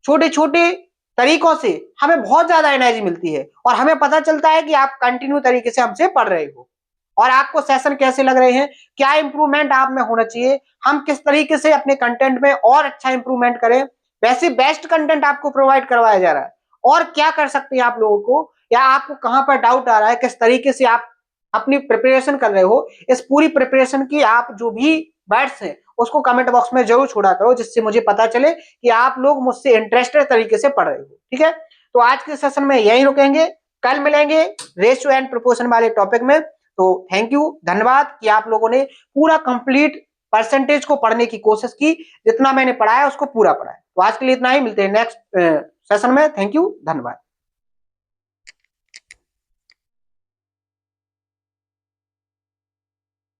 छोटे छोटे तरीकों से हमें बहुत ज्यादा एनर्जी मिलती है और हमें पता चलता है कि आप कंटिन्यू तरीके से हमसे पढ़ रहे हो और आपको सेशन कैसे लग रहे हैं, क्या इंप्रूवमेंट आप में होना चाहिए, हम किस तरीके से अपने कंटेंट में और अच्छा इंप्रूवमेंट करें, वैसे बेस्ट कंटेंट आपको प्रोवाइड करवाया जा रहा है और क्या कर सकते हैं आप लोगों को, या आपको कहां पर डाउट आ रहा है, किस तरीके से आप अपनी प्रिपरेशन कर रहे हो। इस पूरी प्रिपरेशन की आप जो भी बैट्स हैं उसको कमेंट बॉक्स में जरूर छोड़ा करो, जिससे मुझे पता चले कि आप लोग मुझसे इंटरेस्टेड तरीके से पढ़ रहे हो। ठीक है, तो आज के सेशन में यहीं रुकेंगे, कल मिलेंगे रेशियो एंड प्रोपोर्शन वाले टॉपिक में। तो थैंक यू, धन्यवाद कि आप लोगों ने पूरा कंप्लीट परसेंटेज को पढ़ने की कोशिश की, जितना मैंने पढ़ाया उसको पूरा पढ़ाया। तो आज के लिए इतना ही, मिलते हैं नेक्स्ट सेशन में। थैंक यू, धन्यवाद।